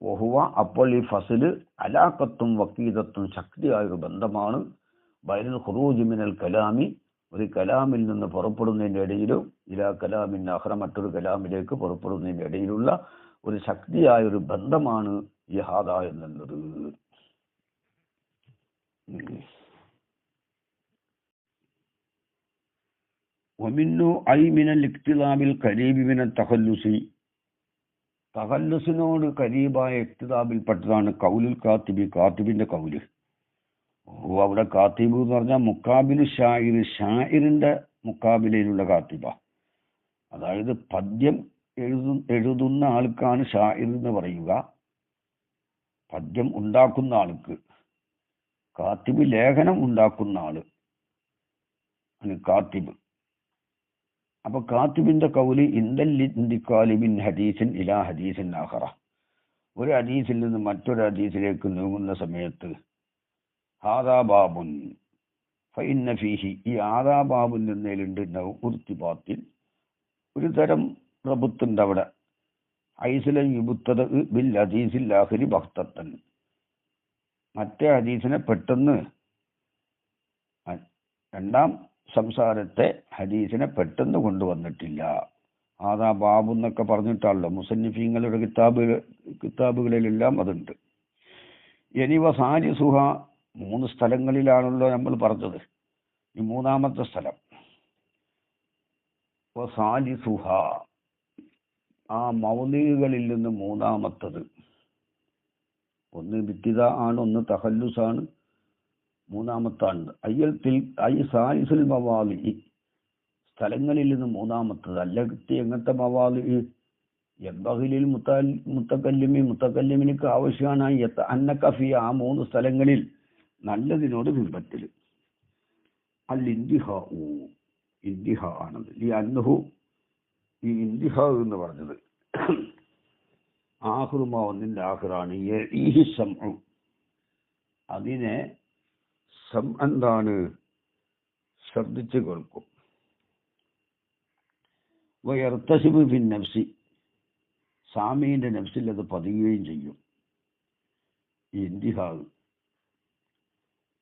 വഹുവ, അപ്പോൾ ഈ ഫസല് അലാഖത്തും വക്കീദത്തും ശക്തിയായൊരു ബന്ധമാണ്. ബൈനൽ ഖുറൂജി മിനൽ കലാമി, ഒരു കലാമിൽ നിന്ന് പുറപ്പെടുന്നതിൻ്റെ ഇടയിലും ഇലാ കലാമിൻ ആഖറ, മറ്റൊരു കലാമിലേക്ക് പുറപ്പെടുന്നതിൻ്റെ ഇടയിലുള്ള ഒരു ശക്തിയായൊരു ബന്ധമാണ് ഈ ഹാദ എന്നുള്ളത്. വമിന്നു ഐ മിനൽ ഇക്തിദാബിൽ ഖരീബി മിനൽ തഖല്ലുസി, തഖല്ലുസിനോട് ഖരീബായ ഇക്തിദാബിൽപ്പെട്ടതാണ് കൗലുൽ കാത്തിബി, കാത്തിബിന്റെ കൗല്. അവിടെ കാത്തിബ് എന്ന് പറഞ്ഞാൽ മുക്കാബിലു ഷാഇർ, ഷാഇറിന്റെ മുക്കാബിലയിലുള്ള കാത്തിബ. അതായത് പദ്യം എഴുതുന്ന ആൾക്കാണ് ഷാഇർ എന്ന് പറയുക, പദ്യം ഉണ്ടാക്കുന്ന ആൾക്ക്. കാത്തിബ് ലേഖനം ഉണ്ടാക്കുന്ന ആള് ആണ് കാത്തിബ്. അപ്പൊ കാത്തിബിന്റെ കൗല് ഇന്ദൽ ഇന്തിക്കാലി മിൻ ഹദീസിൻ ഇലാ ഹദീസിൻ ആഖറ, ഒരു ഹദീസിൽ നിന്ന് മറ്റൊരു ഹദീസിലേക്ക് നീങ്ങുന്ന സമയത്ത് ഹാദാ ബാബുൻ ഫഇന്ന ഫീഹി, ഈ ആദാ ബാബുൻ എന്നതിലുണ്ട് നൗഇർതിബാത്തിൽ ഒരു തരം റബത്തുണ്ട് അവിടെ. ഐസലൻ യുബത്തദ ബിൽ ഹദീസിൽ ആഖിരി ബഖ്തത്തൻ, മറ്റേ ഹദീസിനെ പെട്ടെന്ന് രണ്ടാം സംസാരത്തെ ഹദീസിനെ പെട്ടെന്ന് കൊണ്ടുവന്നിട്ടില്ല. ആദാ ബാബു എന്നൊക്കെ പറഞ്ഞിട്ടാണല്ലോ മുസന്നിഫീങ്ങളുടെ കിതാബുകളിലെല്ലാം അതുണ്ട്. ഇനി വസാലിസുഹ, 3 സ്ഥലങ്ങളിലാണല്ലോ നമ്മൾ പറഞ്ഞത്. ഈ മൂന്നാമത്തെ സ്ഥലം വസാലിസുഹ, ആ മൗലികളിൽ നിന്ന് മൂന്നാമത്തത്, ഒന്ന് ബിത്തിദ ആണ്, ഒന്ന് തഖല്ലുസാണ്, മൂന്നാമത്താണ് സാലിസുൽ മവാലി, സ്ഥലങ്ങളിൽ നിന്ന് മൂന്നാമത്തത്. അല്ലെങ്കിൽ എങ്ങനത്തെ മവാലി? യബ്ബഗിലിൽ മുത്തക്കല്ലിമിനിക്ക് ആവശ്യമാണ് അന്നക്കഫി, ആ 3 സ്ഥലങ്ങളിൽ നല്ലതിനോട് പിൻപറ്റൽ. അൽ ഇന്തിഹ ആണത്. ഈ അന്നഹു, ഈ ഇന്തിഹ എന്ന് പറഞ്ഞത് ആഹ്റുമ, ഒന്നിൻ്റെ ആഹ്റാണ്. ഈ സംഉ, അതിനെ എന്താണ് ശ്രദ്ധിച്ച് കേൾക്കും. വയർത്തശിബ് ഫിൻ നഫ്സി, സാമീന്റെ നഫ്സിൽ അത് പതിയുകയും ചെയ്യും. ഈ ഇന്തിഹ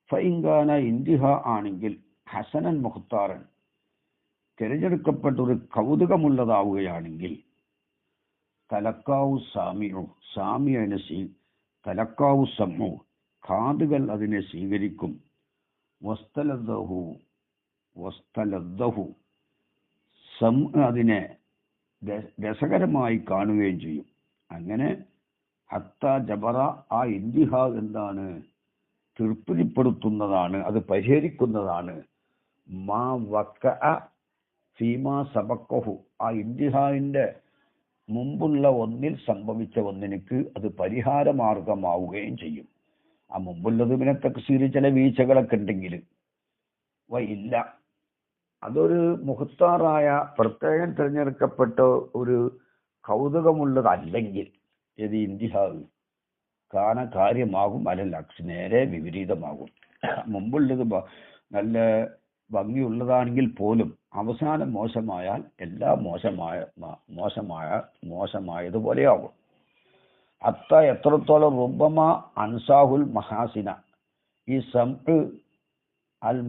ഫഇൻകാന, ഇന്തിഹ ആണെങ്കിൽ ഹസനൻ മുഖ്താറൻ, തിരഞ്ഞെടുക്കപ്പെട്ട ഒരു കൗതുകമുള്ളതാവുകയാണെങ്കിൽ തലക്കാവു സാമിയു, സാമിയനെ തലക്കാവു സമു, കാതുകൾ അതിനെ സ്വീകരിക്കും. വസ്തലദ്ദഹു സം, അതിനെ രസകരമായി കാണുകയും ചെയ്യും. അങ്ങനെ ഹത്ത ജബറ, ആ ഇന്തിഹ എന്താണ്? തൃപ്തിപ്പെടുത്തുന്നതാണ്, അത് പരിഹരിക്കുന്നതാണ്. മാ വക്കഅ ഫീമാ സബക്കഹു, ആ ഇന്തിഹാന്റെ മുമ്പുള്ള ഒന്നിൽ സംഭവിച്ച ഒന്നിനക്ക് അത് പരിഹാരമാർഗമാവുകയും ചെയ്യും. ആ മുമ്പുള്ളത് പിന്നെ തക്സീർ ചില വീഴ്ചകളൊക്കെ ഉണ്ടെങ്കിൽ ഇല്ല, അതൊരു മുഖ്താറായ പ്രത്യേകം തിരഞ്ഞെടുക്കപ്പെട്ട ഒരു കൗതുകമുള്ളതല്ലെങ്കിൽ ഇത് ഇന്തിഹാവ് കാര്യമാകും. അലല്ലക്സ്, നേരെ വിപരീതമാകും. മുമ്പുള്ളത് നല്ല ഭംഗിയുള്ളതാണെങ്കിൽ പോലും അവസാനം മോശമായാൽ എല്ലാം മോശമായതുപോലെയാകും. എത്രത്തോളം റുബമ അൻസാഹുൽ മഹാസിന, ഈ അൽ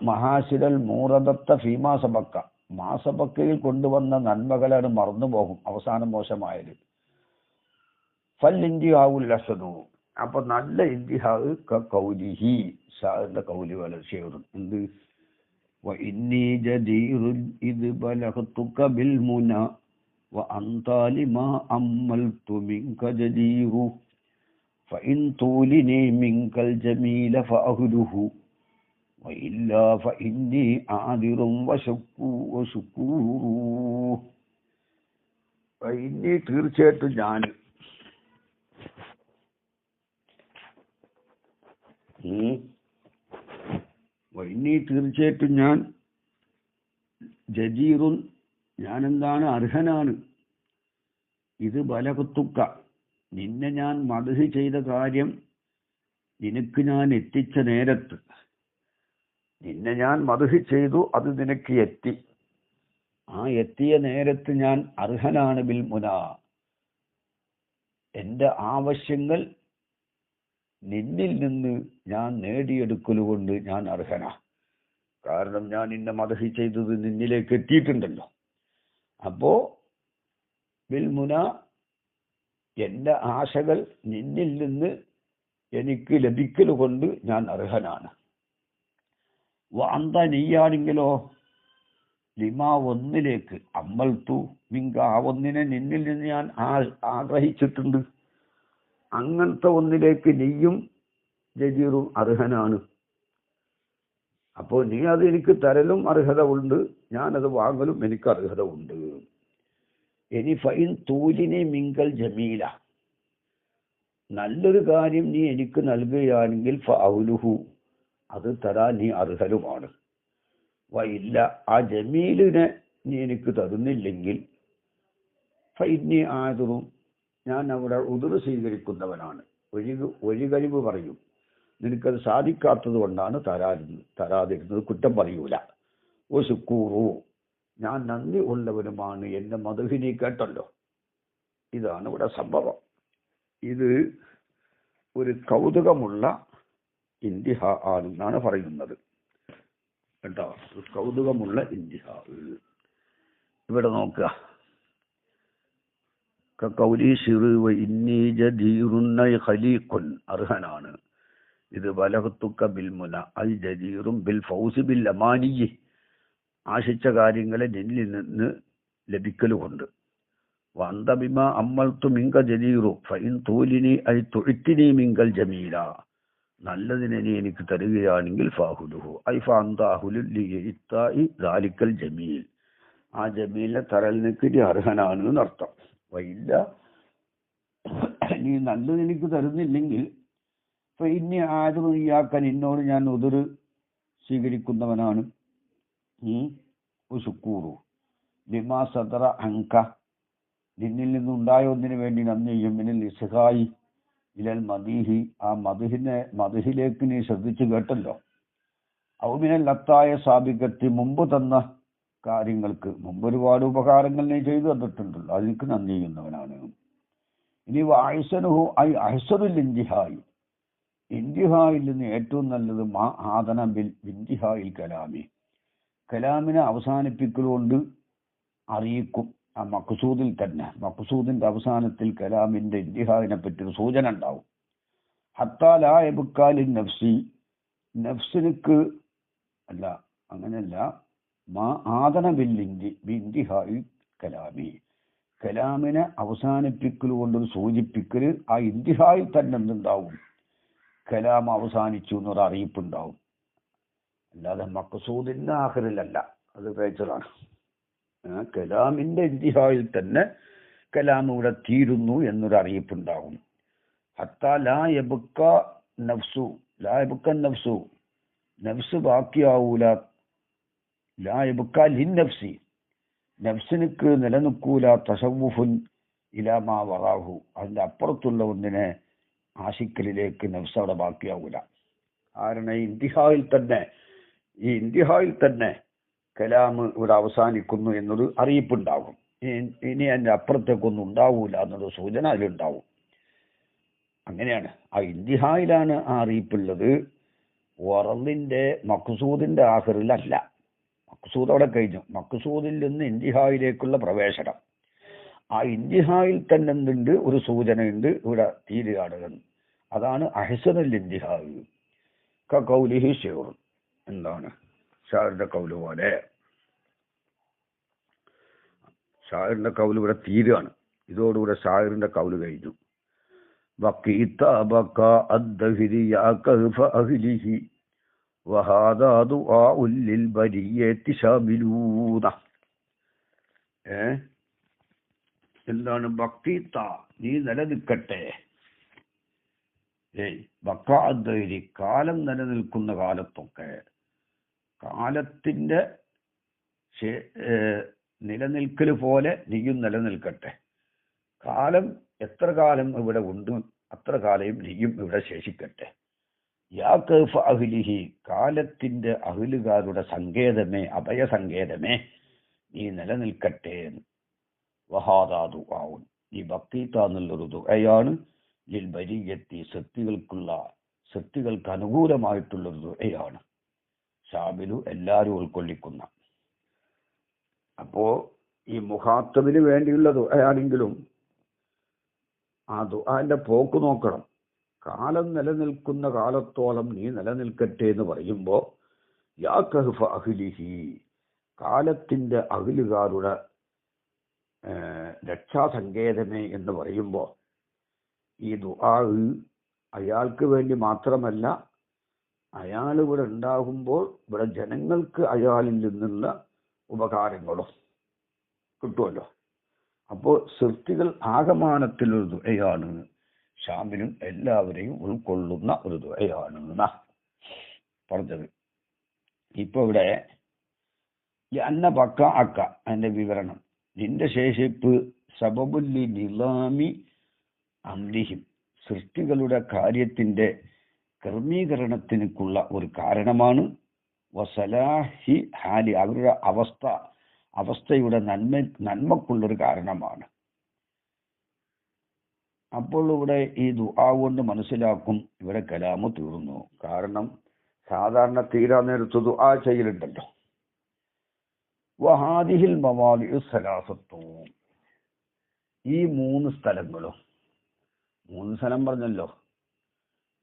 മഹാസിരൽ മൂറദത്ത ഫീമാ സബക്ക, മാസബക്കയിൽ കൊണ്ടുവന്ന നന്മകളാണ് മറന്നുപോകും അവസാനം മോശമായത്. ഫൽ ഇന്തിഹാവുൽ അസദു, അപ്പൊ നല്ല ഇന്തിഹാവ് കൗലിഹി, ഷാഇറിന്റെ കൗലി പോലെ ഷെയറും എന്ത്? വഇന്നി ജദീറുൻ ഇദ് ബലഗ്തുക ബിൽ മുന വഅൻത ലിമാ അമ്മൽതു മിൻക ജദീറു ഫഇൻ തൂലിനി മിൻകൽ ജമീല ഫഅഹ്ലുഹു വഇല്ലാ ഫഇന്നി ആദിറും വശുക്കൂറു. വഇന്നി, തീർച്ചയായിട്ടും ഞാൻ, തീർച്ചയായിട്ടും ഞാൻ, ജദീറുൻ, ഞാനെന്താണ്? അർഹനാണ്. ഇത് ബലഗത്തുക്ക, നിന്നെ ഞാൻ മദ്ഹ് ചെയ്ത കാര്യം നിനക്ക് ഞാൻ എത്തിച്ച നേരത്ത്, നിന്നെ ഞാൻ മദ്ഹ് ചെയ്തു, അത് നിനക്ക് എത്തി. ആ എത്തിയ നേരത്ത് ഞാൻ അർഹനാണ് ബിൽ മുന, എൻ്റെ ആവശ്യങ്ങൾ നിന്നിൽ നിന്ന് ഞാൻ നേടിയെടുക്കലുകൊണ്ട് ഞാൻ അർഹന. കാരണം ഞാൻ നിന്നെ മദ്ഹ് ചെയ്തത് നിന്നിലേക്ക് എത്തിയിട്ടുണ്ടല്ലോ. അപ്പോ ബിൽ മുന, എൻ്റെ ആശകൾ നിന്നിൽ നിന്ന് എനിക്ക് ലഭിക്കലുകൊണ്ട് ഞാൻ അർഹനാണ്. അന്ത, നീയാണെങ്കിലോ, ലിമാ, ഒന്നിലേക്ക്, അമ്മൽത്തു മിങ്ക, ആ ഒന്നിനെ നിന്നിൽ നിന്ന് ഞാൻ ആഗ്രഹിച്ചിട്ടുണ്ട്. അങ്ങനത്തെ ഒന്നിലേക്ക് നീയും ജദീറും അർഹനാണ്. അപ്പോൾ നീ അത് എനിക്ക് തരലും അർഹത ഉണ്ട്, ഞാനത് വാങ്ങലും എനിക്ക് അർഹത ഉണ്ട്. ഇനി ഫൈൻ തൂലിനെ മിങ്കൽ ജമീല, നല്ലൊരു കാര്യം നീ എനിക്ക് നൽകുകയാണെങ്കിൽ ഫഅഹ്ലുഹു, അത് തരാൻ നീ അർഹലുമാണ്. ഇല്ല, ആ ജമീലിനെ നീ എനിക്ക് തരുന്നില്ലെങ്കിൽ ഫഇന്നി ആദിറും, ഞാൻ അവിടെ ഉദുറ് സ്വീകരിക്കുന്നവനാണ്. ഒഴികഴിവ് പറയും. നിനക്കത് സാധിക്കാത്തത് കൊണ്ടാണ് തരാതിരുന്നത്, കുറ്റം പറയൂല. ഓ ശുക്കൂറു, ഞാൻ നന്ദി ഉള്ളവനുമാണ്. എന്റെ മധുഹിനി കേട്ടല്ലോ. ഇതാണ് ഇവിടെ സംഭവം. ഇത് ഒരു കൗതുകമുള്ള ഇന്തിഹ ആണെന്നാണ് പറയുന്നത് കേട്ടോ. കൗതുകമുള്ള ഇന്തിഹ. ഇവിടെ നോക്കുക. അർഹനാണ്. ഇത് ബലഹത്തുക്ക ബിൽ മുന ഐ ജദീറും ബിൽ ഫൗസി ബിൽ അമാനിയി, ആശിച്ച കാര്യങ്ങളെ നിന്നിൽ നിന്ന് ലഭിക്കലുകൊണ്ട്. വന്തബിമ അമ്മൽത്തു മിങ്ക ജദീറു ഫൈൻ തൂലിനി ഐ തുഴ്ത്തിനി മിങ്കൽ ജമീല, നല്ലതിനെ നീ എനിക്ക് തരികയാണെങ്കിൽ ഫാഹുലുഹു ഐ ഫാന്താഹുലി ദാലിക്കൽ ജമീൽ, ആ ജമീലിനെ തരലിനക്ക് നീ അർഹനാണ് എന്നർത്ഥം. വൈല്ല, നീ നല്ലത് എനിക്ക് തരുന്നില്ലെങ്കിൽ ഇനി ആദ്യം നിന്നോട് ഞാൻ ഉദുറ് സ്വീകരിക്കുന്നവനാണ്. ശുക്കൂറു ബിമാ സദറ അങ്ക, നിന്നിൽ നിന്നുണ്ടായ ഒന്നിനു വേണ്ടി നന്ദി ചെയ്യും. മിനൽ ഇസ്ഹായി ഇലൽ മദീഹി, ആ മദഹിലേക്ക് നീ ശ്രദ്ധിച്ചു കേട്ടല്ലോ. ഔമിനൽ ലത്തായ സാബികത്തി, മുമ്പ് തന്ന കാര്യങ്ങൾക്ക്, മുമ്പ് ഒരുപാട് ഉപകാരങ്ങൾ നീ ചെയ്തു തന്നിട്ടുണ്ടല്ലോ, അതിലേക്ക് നന്ദി ചെയ്യുന്നവനാണ്. ഇനി അഹ്സനുഹു ഐ അഹ്സനുൽ ഇന്തിഹായി, ഇന്തിഹായിൽ നിന്ന് ഏറ്റവും നല്ലത് മാ ആദന ബിൽ ഇന്തിഹായിൽ കലാമി, കലാമിനെ അവസാനിപ്പിക്കലുകൊണ്ട് അറിയിക്കും. ആ മഖ്സൂദിൽ തന്നെ, മഖ്സൂദിന്റെ അവസാനത്തിൽ കലാമിന്റെ ഇന്തിഹായിനെ പറ്റി ഒരു സൂചന ഉണ്ടാവും. ഹത്താ ലാ യബ്കാലി നഫ്സി, നഫ്സിനിക്ക് അല്ല, അങ്ങനെയല്ല, മാ ആദന ബിൽ ഇന്തിഹായി കലാമി, കലാമിനെ അവസാനിപ്പിക്കലുകൊണ്ടൊരു സൂചിപ്പിക്കൽ ആ ഇന്തിഹായിൽ തന്നെ എന്തുണ്ടാവും, കലാം അവസാനിച്ചു എന്നൊരു അറിയിപ്പുണ്ടാവും. അല്ലാതെ മഖ്സൂദിന്റെ ആഖിറിലല്ല, അത് പേച്ചതാണ്. കലാമിന്റെ ഇന്തിഹായിൽ തന്നെ കലാം ഇവിടെ തീരുന്നു എന്നൊരു അറിയിപ്പുണ്ടാവും. ഹത്താ ലാ യബ്ക നഫ്സു, ലാ യബ്ക നഫ്സു, നഫ്സ് ബാക്കിയാവൂല. ലാ യബ്ക ലിൻ നഫ്സി, നഫ്സിനിക്ക് നിലനിൽക്കൂല. തസവ്വുഫുൻ ഇലാ മാ വറാഹു, അതിന്റെ അപ്പുറത്തുള്ള ഒന്നിനെ ആശിക്കലിലേക്ക് നഫ്സ് അവിടെ ബാക്കിയാവൂല. കാരണം ഈ ഇന്തിഹായിൽ തന്നെ കലാം ഇവിടെ അവസാനിക്കുന്നു എന്നൊരു അറിയിപ്പുണ്ടാകും. ഇനി അതിന്റെ അപ്പുറത്തേക്കൊന്നും ഉണ്ടാവൂല എന്നൊരു സൂചന അതിലുണ്ടാവും. അങ്ങനെയാണ്, ആ ഇന്തിഹായിലാണ് ആ അറിയിപ്പുള്ളത്. വറലിന്റെ മഖ്സൂദിന്റെ ആഖിറിലല്ല. മഖ്സൂദ് അവിടെ കഴിഞ്ഞു. മഖ്സൂദിൽ നിന്ന് ഇന്തിഹായിലേക്കുള്ള പ്രവേശനം, ആ ഇന്തിഹായിൽ തന്നെ എന്തുണ്ട്, ഒരു സൂചനയുണ്ട്, ഇവിടെ തീരുകയാണ്. അതാണ് അഹ്സനുൽ ഇന്തിഹായി. കൗലിഹി ഷെയ്ർ, എന്താണ് ഷാഇറിന്റെ കൗല് പോലെ. ഷാഇറിന്റെ കൗല് ഇവിടെ തീരുകയാണ്. ഇതോടുകൂടെ ഷാഇറിന്റെ കൗല് കഴിഞ്ഞു. ബഖീത ബഖാ അദ്ദഹരി യാ കഹ്ഫ അഹ്ലിഹി വഹാദാ ദുആഉൽ ലിൽ ബരിയത്തി ശാമിലൂന. എന്താണ് ബഖീത, നീ നിലനിൽക്കട്ടെ. ബഖാ അദ്ദഹരി, കാലം നിലനിൽക്കുന്ന കാലത്തൊക്കെ, കാലത്തിന്റെ നിലനിൽക്കൽ പോലെ നീയും നിലനിൽക്കട്ടെ. കാലം എത്ര കാലം ഇവിടെ ഉണ്ട് അത്ര കാലം നീയും ഇവിടെ ശേഷിക്കട്ടെ. യാ കഹ്ഫ അഹ്ലിഹി, കാലത്തിന്റെ അഹ്ലുകാരുടെ സങ്കേതമേ, അഭയസങ്കേതമേ, നീ നിലനിൽക്കട്ടെ. വഹാദാ ദുആഉൻ, ഈ ബഖീത എന്നുള്ളൊരു ദുആയാണ്. ലിൽ ബരിയത്തി, സൃഷ്ടികൾക്ക് അനുകൂലമായിട്ടുള്ളൊരു ദുആയാണ്. ഷാമിലു, എല്ലാവരും ഉൾക്കൊള്ളിക്കുന്ന. അപ്പോ ഈ മുഖാത്തബിന് വേണ്ടിയുള്ള ദുആയാണെങ്കിലും ആ ദുആന്റെ പോക്ക് നോക്കണം. കാലം നിലനിൽക്കുന്ന കാലത്തോളം നീ നിലനിൽക്കട്ടെ എന്ന് പറയുമ്പോൾ യാ കഹ്ഫ അഹ്ലിഹി, കാലത്തിന്റെ അഹ്ലുകാരുടെ രക്ഷാസങ്കേതമേ എന്ന് പറയുമ്പോൾ ഈ ദുആ അയാൾക്ക് വേണ്ടി മാത്രമല്ല, അയാൾ ഇവിടെ ഉണ്ടാകുമ്പോൾ ഇവിടെ ജനങ്ങൾക്ക് അയാളിൽ നിന്നുള്ള ഉപകാരങ്ങളും കിട്ടുമല്ലോ. അപ്പോൾ സൃഷ്ടികൾ ആകമാനത്തിലൊരു ദുആയാണ്. ഷാമിലും എല്ലാവരെയും ഉൾക്കൊള്ളുന്ന ഒരു ദുആയാണ് എന്നാ പറഞ്ഞത്. ഇപ്പൊ ഇവിടെ അന്ന പക്ക അക്ക, അതിന്റെ വിവരണം. നിന്റെ ശേഷിപ്പ് സബബുല്ലി നിലാമി അംരിഹിം സൃഷ്ടികളുടെ കാര്യത്തിന്റെ ക്രമീകരണത്തിനുള്ള ഒരു കാരണമാണ്. വസലാഹി ഹാലി അവരുടെ അവസ്ഥയുടെ നന്മക്കുള്ളൊരു കാരണമാണ്. അപ്പോൾ ഇവിടെ ഈ ദുആ കൊണ്ട് മനസ്സിലാക്കും ഇവിടെ കലാമ് തീർന്നു. കാരണം സാധാരണ തീരാ നേരത്ത് ദുആ ചെയ്യലുണ്ടല്ലോ. വഹാദിഹിൽ മവാദിഉ സലാസത്തും ഈ 3 സ്ഥലങ്ങളും 3 സ്ഥലം പറഞ്ഞല്ലോ.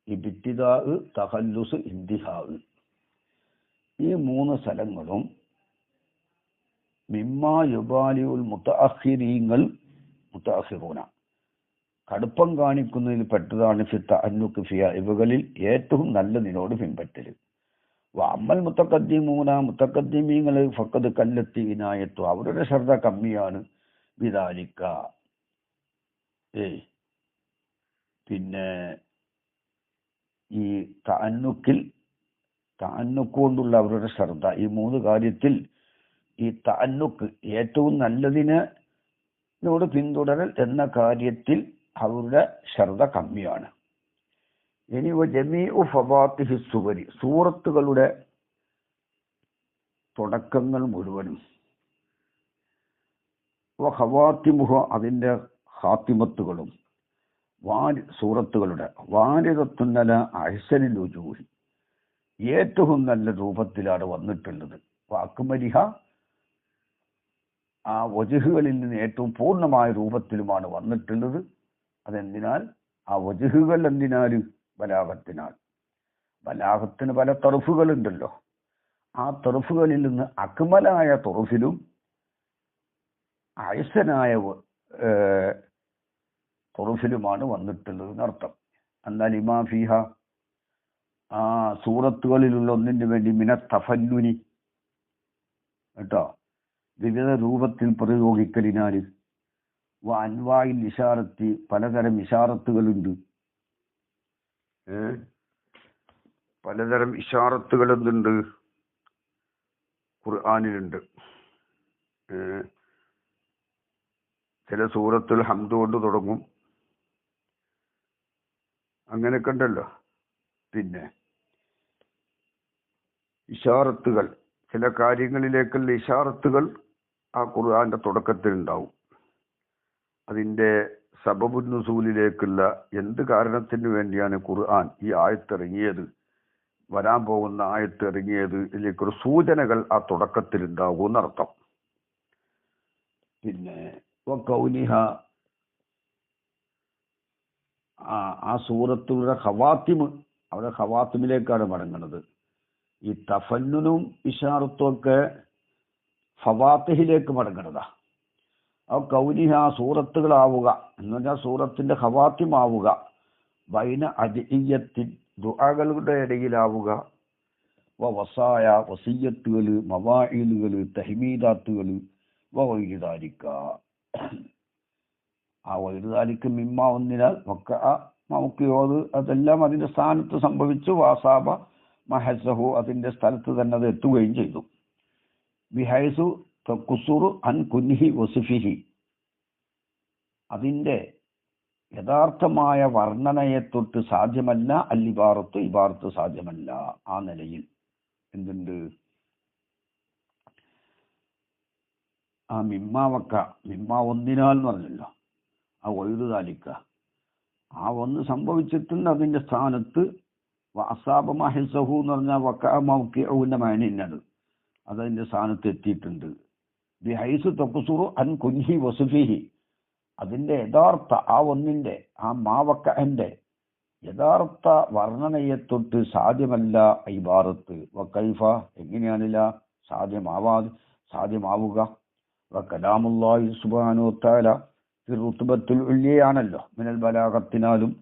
ഇബ്തിദാ, തഖല്ലുസ്, ഇന്തിഹാ. ഈ 3 സ്ഥലങ്ങളും മിമ്മാ യുബാലിഉൽ മുതഅഖിറൂന കടുപ്പം കാണിക്കുന്നതിൽ പെട്ടതാണ്. ഫിത്തഅന്നുഖ് ഫിയ ഇവകളിൽ ഏറ്റവും നല്ലതിനോട് പിൻപറ്റൽ. വഅമ്മൽ മുത്തഖദ്ദിമീങ്ങൾ ഫഖദ് കല്ലത്തി ഇനായത്തു അവരുടെ ശ്രദ്ധ കമ്മിയാണ്. ബിദാലിക പിന്നെ ഈ തഅന്നുഖ് കൊണ്ടുള്ള അവരുടെ ശ്രദ്ധ ഈ 3 കാര്യത്തിൽ ഈ തഅന്നുഖ് ഏറ്റവും നല്ലതിനോട് പിന്തുടരൽ എന്ന കാര്യത്തിൽ അവരുടെ ശ്രദ്ധ കമ്മിയാണ്. ഇനി ജമീഉ ഫവാത്തിഹി സുവരി സൂറത്തുകളുടെ തുടക്കങ്ങൾ മുഴുവനും ഖവാത്തിമുഹ അതിൻ്റെ ഖാത്തിമത്തുകളും സൂറത്തുകളുടെ വാരിദത്തുന്നല അഹ്സനിൽ വുജൂഹി ഏറ്റവും നല്ല രൂപത്തിലാണ് വന്നിട്ടുള്ളത്. അക്മലിഹ ആ വജുഹുകളിൽ നിന്ന് ഏറ്റവും പൂർണ്ണമായ രൂപത്തിലുമാണ് വന്നിട്ടുള്ളത്. അതെന്തിനാൽ ആ വജുഹുകൾ എന്തിനാൽ ബലാഗത്തിനാൽ. ബലാഗത്തിന് പല തറുഫുകളുണ്ടല്ലോ. ആ തറുഫുകളിൽ നിന്ന് അക്മലായ തറുഫിലും അഹ്സനായ തറുഫിലുമാണ് വന്നിട്ടുള്ളത് എന്നർത്ഥം. എന്നാൽ ഇമാ ഫീഹ ആ സൂറത്തുകളിലുള്ള ഒന്നിനു വേണ്ടി മിന തഫല്ലുനി കേട്ടോ വിവിധ രൂപത്തിൽ പ്രയോഗിക്കലിനാൽ അൻവായിൽ ഇഷാറത്തി പലതരം ഇഷാറത്തുകളുണ്ട്. പലതരം ഇഷാറത്തുകൾ എന്തുണ്ട് ഖുർആനിലുണ്ട്. ചില സൂറത്തുൽ ഹംദ് കൊണ്ട് തുടങ്ങും, അങ്ങനെയൊക്കെ ഉണ്ടല്ലോ. പിന്നെ ഇഷാറത്തുകൾ ചില കാര്യങ്ങളിലേക്കുള്ള ഇഷാറത്തുകൾ ആ ഖുർആന്റെ തുടക്കത്തിൽ ഉണ്ടാവും. അതിൻ്റെ സബബുൻ നുസൂലിലേക്കുള്ള എന്ത് കാരണത്തിന് വേണ്ടിയാണ് ഖുർആൻ ഈ ആയത്തിറങ്ങിയത്, വരാൻ പോകുന്ന ആയത്തിറങ്ങിയത് ഇതിലേക്കൊരു സൂചനകൾ ആ തുടക്കത്തിൽ ഉണ്ടാവും എന്നർത്ഥം. പിന്നെ കൗനിഹ ആ സൂറത്തുകളുടെ ഖവാത്തിമ് അവിടെ ഖവാത്തിമിലേക്കാണ് മടങ്ങുന്നത്. ഈ തഫന്നുനും ഇഷാറത്തും ഒക്കെ ഫവാത്തിഹിലേക്ക് മടങ്ങുന്നതാ. ആ കൗനിഹ സൂറത്തുകളാവുക എന്ന് പറഞ്ഞാൽ സൂറത്തിന്റെ ഖവാത്തിമാവുക, ബൈന അദിയ്യത്തിൻ ദുആകളുടെ ഇടയിലാവുക, വസായ വസിയ്യത്തുകൾ, മവാഇലുകൾ, തഹ്മീദാത്തുകൾ, വൈദാലിക ആ വൈദാലിക്ക് മിമ്മ ഒന്നിനാൽ മൗക്കിയോത് അതെല്ലാം അതിന്റെ സ്ഥാനത്ത് സംഭവിച്ചു. വാസാബ മഹസഹു അതിന്റെ സ്ഥലത്ത് തന്നെ അത് എത്തുകയും ചെയ്തു. ബിഹൈസു കുസുറു അൻ കുൻഹി വസുഫിഹി അതിന്റെ യഥാർത്ഥമായ വർണ്ണനയെ തൊട്ട് സാധ്യമല്ല. ഇബാറത്ത് സാധ്യമല്ല. ആ നിലയിൽ എന്തുണ്ട് ആ മിമ്മ ഒന്നിനാൽ എന്ന് പറഞ്ഞല്ലോ. ആ വൈദാലിക്ക ആ ഒന്ന് സംഭവിച്ചിട്ടുണ്ട്. അതിന്റെ സ്ഥാനത്ത് അസാബ മഹസഹു എന്ന് പറഞ്ഞാൽ വക്കാമൗക്കിന്റെ മാനിന്നത് അതതിന്റെ സ്ഥാനത്ത് എത്തിയിട്ടുണ്ട്. ബിഹൈസു തഖ്സുറു അൻ കുൻഹി വസുഫിഹി അതിന്റെ യഥാർത്ഥ ആ ഒന്നിന്റെ ആ മാവക്കന്റെ യഥാർത്ഥ വർണ്ണനയെ തൊട്ട് സാധ്യമല്ല ഇബാറത്ത്. വക്കൈഫ എങ്ങനെയാണില്ല സാധ്യമാവുക. കലാമുല്ലാഹി സുബ്ഹാനഹു വതആല റുത്ബത്തുൽ ഉല്യയാണല്ലോ മിനൽ ബലാഗത്തിനാലും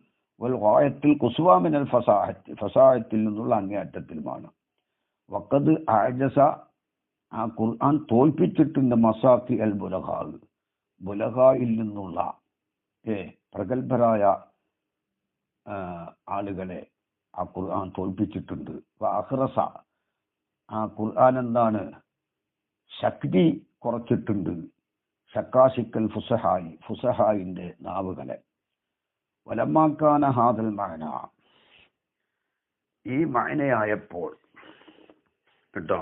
വൽ ഗായത്തുൽ ഖുസ്വ മിനൽ ഫസാഹത്തിൽ നിന്നുള്ള അങ്ങേയറ്റത്തിലുമാണ്. വഖദ് അഅജസ ആ ഖുർആൻ തോൽപ്പിച്ചിട്ടുണ്ട് മസാഖി അൽ ബുലഗായിൽ നിന്നുള്ള പ്രഗത്ഭരായ ആളുകളെ ആ ഖുർആൻ തോൽപ്പിച്ചിട്ടുണ്ട്. അഖ്റസ ആ ഖുർആൻ എന്താണ് ശക്തി കുറച്ചിട്ടുണ്ട്. ഷക്കാശിക്കൽ ഫുസഹായിന്റെ നാവുകളെ. വലമ്മാക്കാന ഹാദൽ മഅന, ഈ മഅനയായപ്പോൾ കേട്ടോ,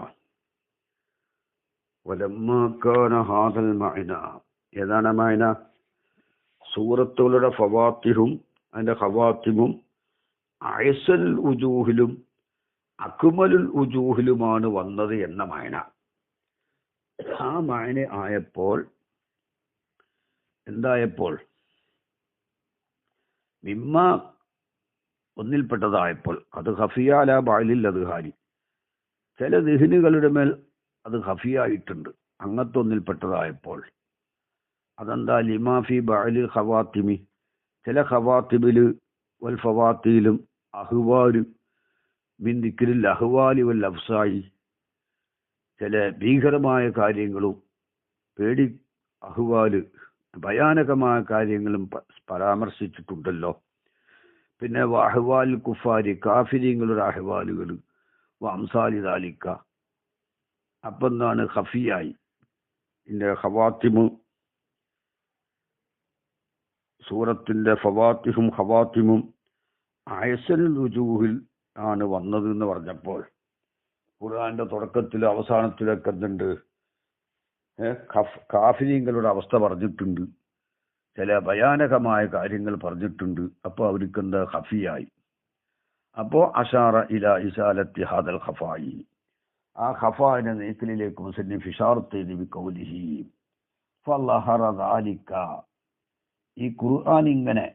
വലമ്മാക്കാന ഹാദൽ മഅന, ഏതാണ് മഅന? സൂറത്തുകളുടെ ഫവാത്തിഹും അതിന്റെ ഖവാത്തിമും അയസൽ ഉജൂഹിലും അക്മലുൽ ഉജൂഹിലുമാണ് വന്നത് എന്ന മഅന. ആ മഅന ആയപ്പോൾ എന്തായപ്പോൾ? മിമ്മ ഒന്നിൽപ്പെട്ടതായപ്പോൾ, അത് ഖഫിയാല ബഅലിൽ അദ്ഹാരി, ചില ദിഹ്നുകളുടെ മേൽ അത് ഖഫിയായിട്ടുണ്ട്, അങ്ങനത്തെ ഒന്നിൽപ്പെട്ടതായപ്പോൾ. അതെന്താ? ലിമാഫി ബഅലിൽ ഖവാത്തിമി, ചില ഖവാത്തിബിൽ വൽ ഫവാത്തിലും അഹ്വാല് മിൻ ദിക്രിൽ അഹ്വാലി വൽ അഫ്സായി, ചില ഭീകരമായ കാര്യങ്ങളും പേടി അഹ്വാല് ഭയാനകമായ കാര്യങ്ങളും പരാമർശിച്ചിട്ടുണ്ടല്ലോ. പിന്നെ അഹ്വാൽ കുഫാരി, കാഫിരീങ്ങളുടെ അഹ്വാലുകൾ, അംസാലി ദാലിക്ക. അപ്പം എന്താണ്? ഖഫിയായി. ഇതിൻ്റെ ഖവാത്തിമ്, സൂറത്തിന്റെ ഫവാത്തിഹും ഖവാത്തിമും അയസൽ വുജൂഹിൽ ആണ് വന്നത് എന്ന് പറഞ്ഞപ്പോൾ, ഖുർആന്റെ തുടക്കത്തിലും അവസാനത്തിലൊക്കെ എന്തുണ്ട്? കാഫിരീങ്ങളുടെ അവസ്ഥ പറഞ്ഞിട്ടുണ്ട്, ചില ഭയാനകമായ കാര്യങ്ങൾ പറഞ്ഞിട്ടുണ്ട്. അപ്പോൾ അവർക്ക് എന്താ? ഖഫിയായി. അപ്പോ അഷാറ ഇല ഇസാലത്തി ഹാദൽ ഖഫായി, ആ ഖഫായിനെ നീക്കലിലേക്ക് മുസന്നിഫ് ഇശാറത്ത് ചെയ്ത് ബിഖൗലിഹി ഫളഹറ ദാലിക, ഈ ഖുർആൻ ഇങ്ങനെ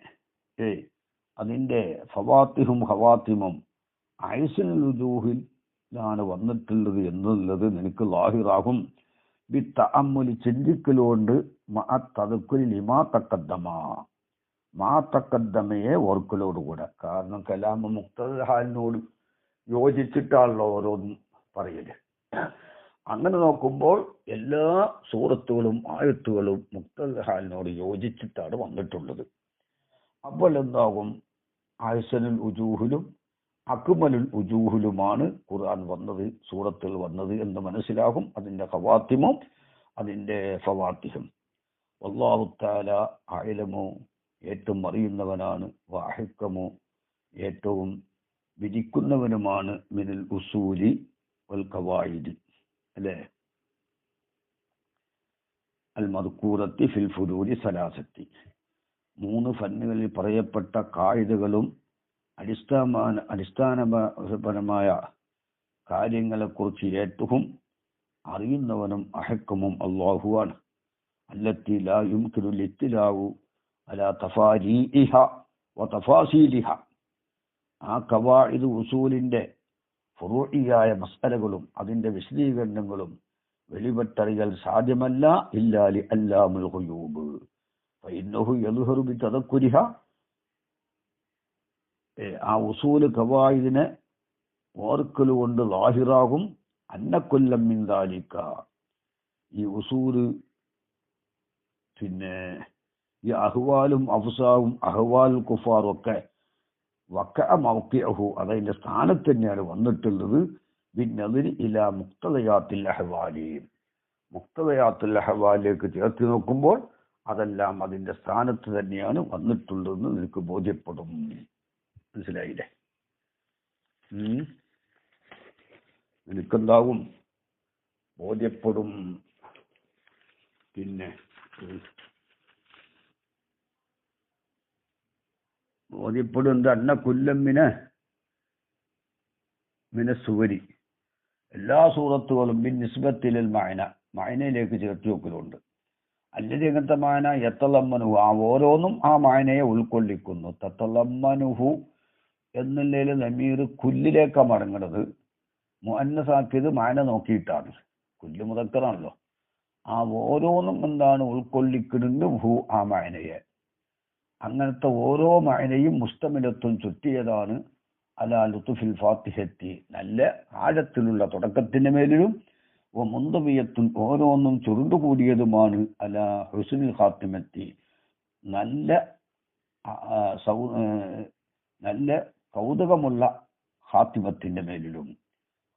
അതിന്റെ ഫവാത്തിഹും ഖവാത്തിമും അയസുൽ വുജൂഹിലാണ് വന്നിട്ടുള്ളത് എന്നുള്ളത് നിനക്ക് ലാഹിറാകും. ബിത്തഅമ്മുലി, ചിന്തിക്കലുകൊണ്ട്, മഅ തദക്കുരി ലിമാ തഖദ്ദമ, മാ തഖദ്ദമയെ ഓർക്കലോടുകൂടെ. കാരണം കലാമ മുഖ്തദ ഹാലിനോട് യോജിച്ചിട്ടാണല്ലോ ഓരോന്നും പറയല്. അങ്ങനെ നോക്കുമ്പോൾ എല്ലാ സൂറത്തുകളും ആയത്തുകളും മുഖ്തദ ഹാലിനോട് യോജിച്ചിട്ടാണ് വന്നിട്ടുള്ളത്. അപ്പോൾ എന്താകും? അഹ്സനുൽ ഉജൂഹിലും അക്മലുൽ ഉജൂഹിലുമാണ് ഖുർആൻ വന്നത്, സൂറത്തുകൾ വന്നത് എന്ന് മനസ്സിലാകും. അതിന്റെ ഖവാത്തിമും അതിന്റെ ഫവാത്തിഹും. വല്ലാഹു തആല അഅലമു, ഏറ്റവും അറിയുന്നവനാണ്, വഅഹ്കമു, ഏറ്റവും വിധിക്കുന്നവനുമാണ്, മിനൽ ഉസൂലി വൽ ഖവായിദ്, അല്ലേ? അൽ മദ്കൂറത്തി ഫിൽ ഫുദൂലി സലാസത്തി, 3 ഫന്നുകളിൽ പറയപ്പെട്ട കായിദകളും അടിസ്ഥാനപരമായ കാര്യങ്ങളെക്കുറിച്ച് ഏറ്റവും അറിയുന്നവനും അഹക്കമും അല്ലാഹുവാണ്. അല്ലത്തി ലാ യുംകിനുൽ ഇത്തിലാഉ അലാ തഫാരീഇഹ വ തഫാസീലിഹ, ആ ഖവാഇദ് ഉസൂലിന്റെ ഫുറൂഇയായ മസ്അലകളും അതിന്റെ വിശദീകരണങ്ങളും വെളിപ്പെട്ടറിയൽ സാധ്യമല്ല. ഇല്ലാ ലി അല്ലാമുൽ ഖുയൂബ് ഫഇന്നഹു യദ്ഹറു ബിതദക്കുരിഹ, ആ ഉസൂല് ഖവായിദിനെ ഓർക്കലുകൊണ്ട് ലാഹിറാകും. അന്നക്കൊല്ലം മിൻ ദാലിക, ഈ ഉസൂല്, പിന്നെ ഈ അഹ്വാലും അഫ്സാവും അഹ്വാൽ കുഫാറും ഒക്കെ വഖഅ മൗഖിഅഹു, അതതിന്റെ സ്ഥാനത്ത് തന്നെയാണ് വന്നിട്ടുള്ളത്. ബിന്നദിരി ഇലാ മുഖ്തദയാത്തിൽ അഹ്വാലി, മുഖ്തദയാത്തുൽ അഹ്വാലിലേക്ക് ചേർത്ത് നോക്കുമ്പോൾ അതെല്ലാം അതിന്റെ സ്ഥാനത്ത് തന്നെയാണ് വന്നിട്ടുള്ളതെന്ന് നിനക്ക് ബോധ്യപ്പെടും. മനസ്സിലായില്ലേ? നിനക്കെന്താകും? ബോധ്യപ്പെടും. പിന്നെ ബോധ്യപ്പെടുന്നത് അന്ന കുല്ലമ്മിന് മിനസുവരി, എല്ലാ സൂറത്തുകളും ബിൻ നിസ്ബത്തിലിൽ മഅനയിലേക്ക് ചേർത്ത് വെക്കലുണ്ട്. അല്ലെങ്കിൽ എങ്ങനത്തെ മാന? യത്തലമ്മനുഹു, ആ ഓരോന്നും ആ മാനയെ ഉൾക്കൊള്ളിക്കുന്നു. തത്തലമ്മനുഹു എന്നുള്ളതിൽ നമീർ കുല്ലിലേക്കാണ് മടങ്ങുന്നത്. മുഅന്നസാക്കിയത് മാന നോക്കിയിട്ടാണ്. കുല്ല് മുദക്കറാണല്ലോ. ആ ഓരോന്നും എന്താണ്? ഉൾക്കൊള്ളിക്കുന്നുണ്ട് ഹു, ആ മാനയെ. അങ്ങനത്തെ ഓരോ മാനയും മുസ്തമിലത്തും ചുറ്റിയതാണ് അലാ ലുത്ഫിൽ ഫാത്തിഹത്തി, നല്ല ആഴത്തിലുള്ള തുടക്കത്തിന്റെ മേലിലും, മുന്തവിയത്തും ഓരോന്നും ചുരുണ്ടുകൂടിയതുമാണ് അലാ ഹുസ്നുൽ ഖാത്തിമത്തി, നല്ല കൗതുകമുള്ള ഖാത്തിമത്തിന്റെ മേലിലും.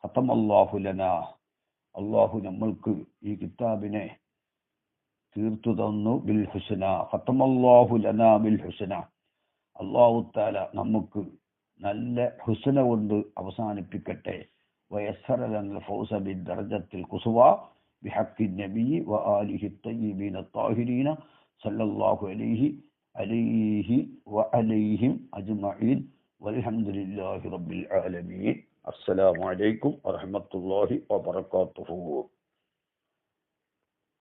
ഖതമല്ലാഹു ലനാ, അല്ലാഹു നമ്മൾക്ക് ഈ കിതാബിനെ തീർത്തു തന്നു. ബിൽ ഹുസ്ന, ഖതമല്ലാഹു ലനാ ബിൽ ഹുസ്ന, അല്ലാഹു തആല നമുക്ക് നല്ല ഹുസ്ന കൊണ്ട് അവസാനിപ്പിക്കട്ടെ. വയസ്സറ ലനൽ ഫൗസ ബിദ്ദറജത്തിൽ ഖുസ്വ ബിഹഖ്ഖി നബി വആലിഹി الطيبين الطاهرين സല്ലല്ലാഹു അലൈഹി വഅലൈഹിം അജ്മഈൻ വൽഹംദുലില്ലാഹി റബ്ബിൽ ആലമീൻ. അസ്സലാമു അലൈക്കും വറഹ്മത്തുള്ളാഹി വബറകാതുഹു.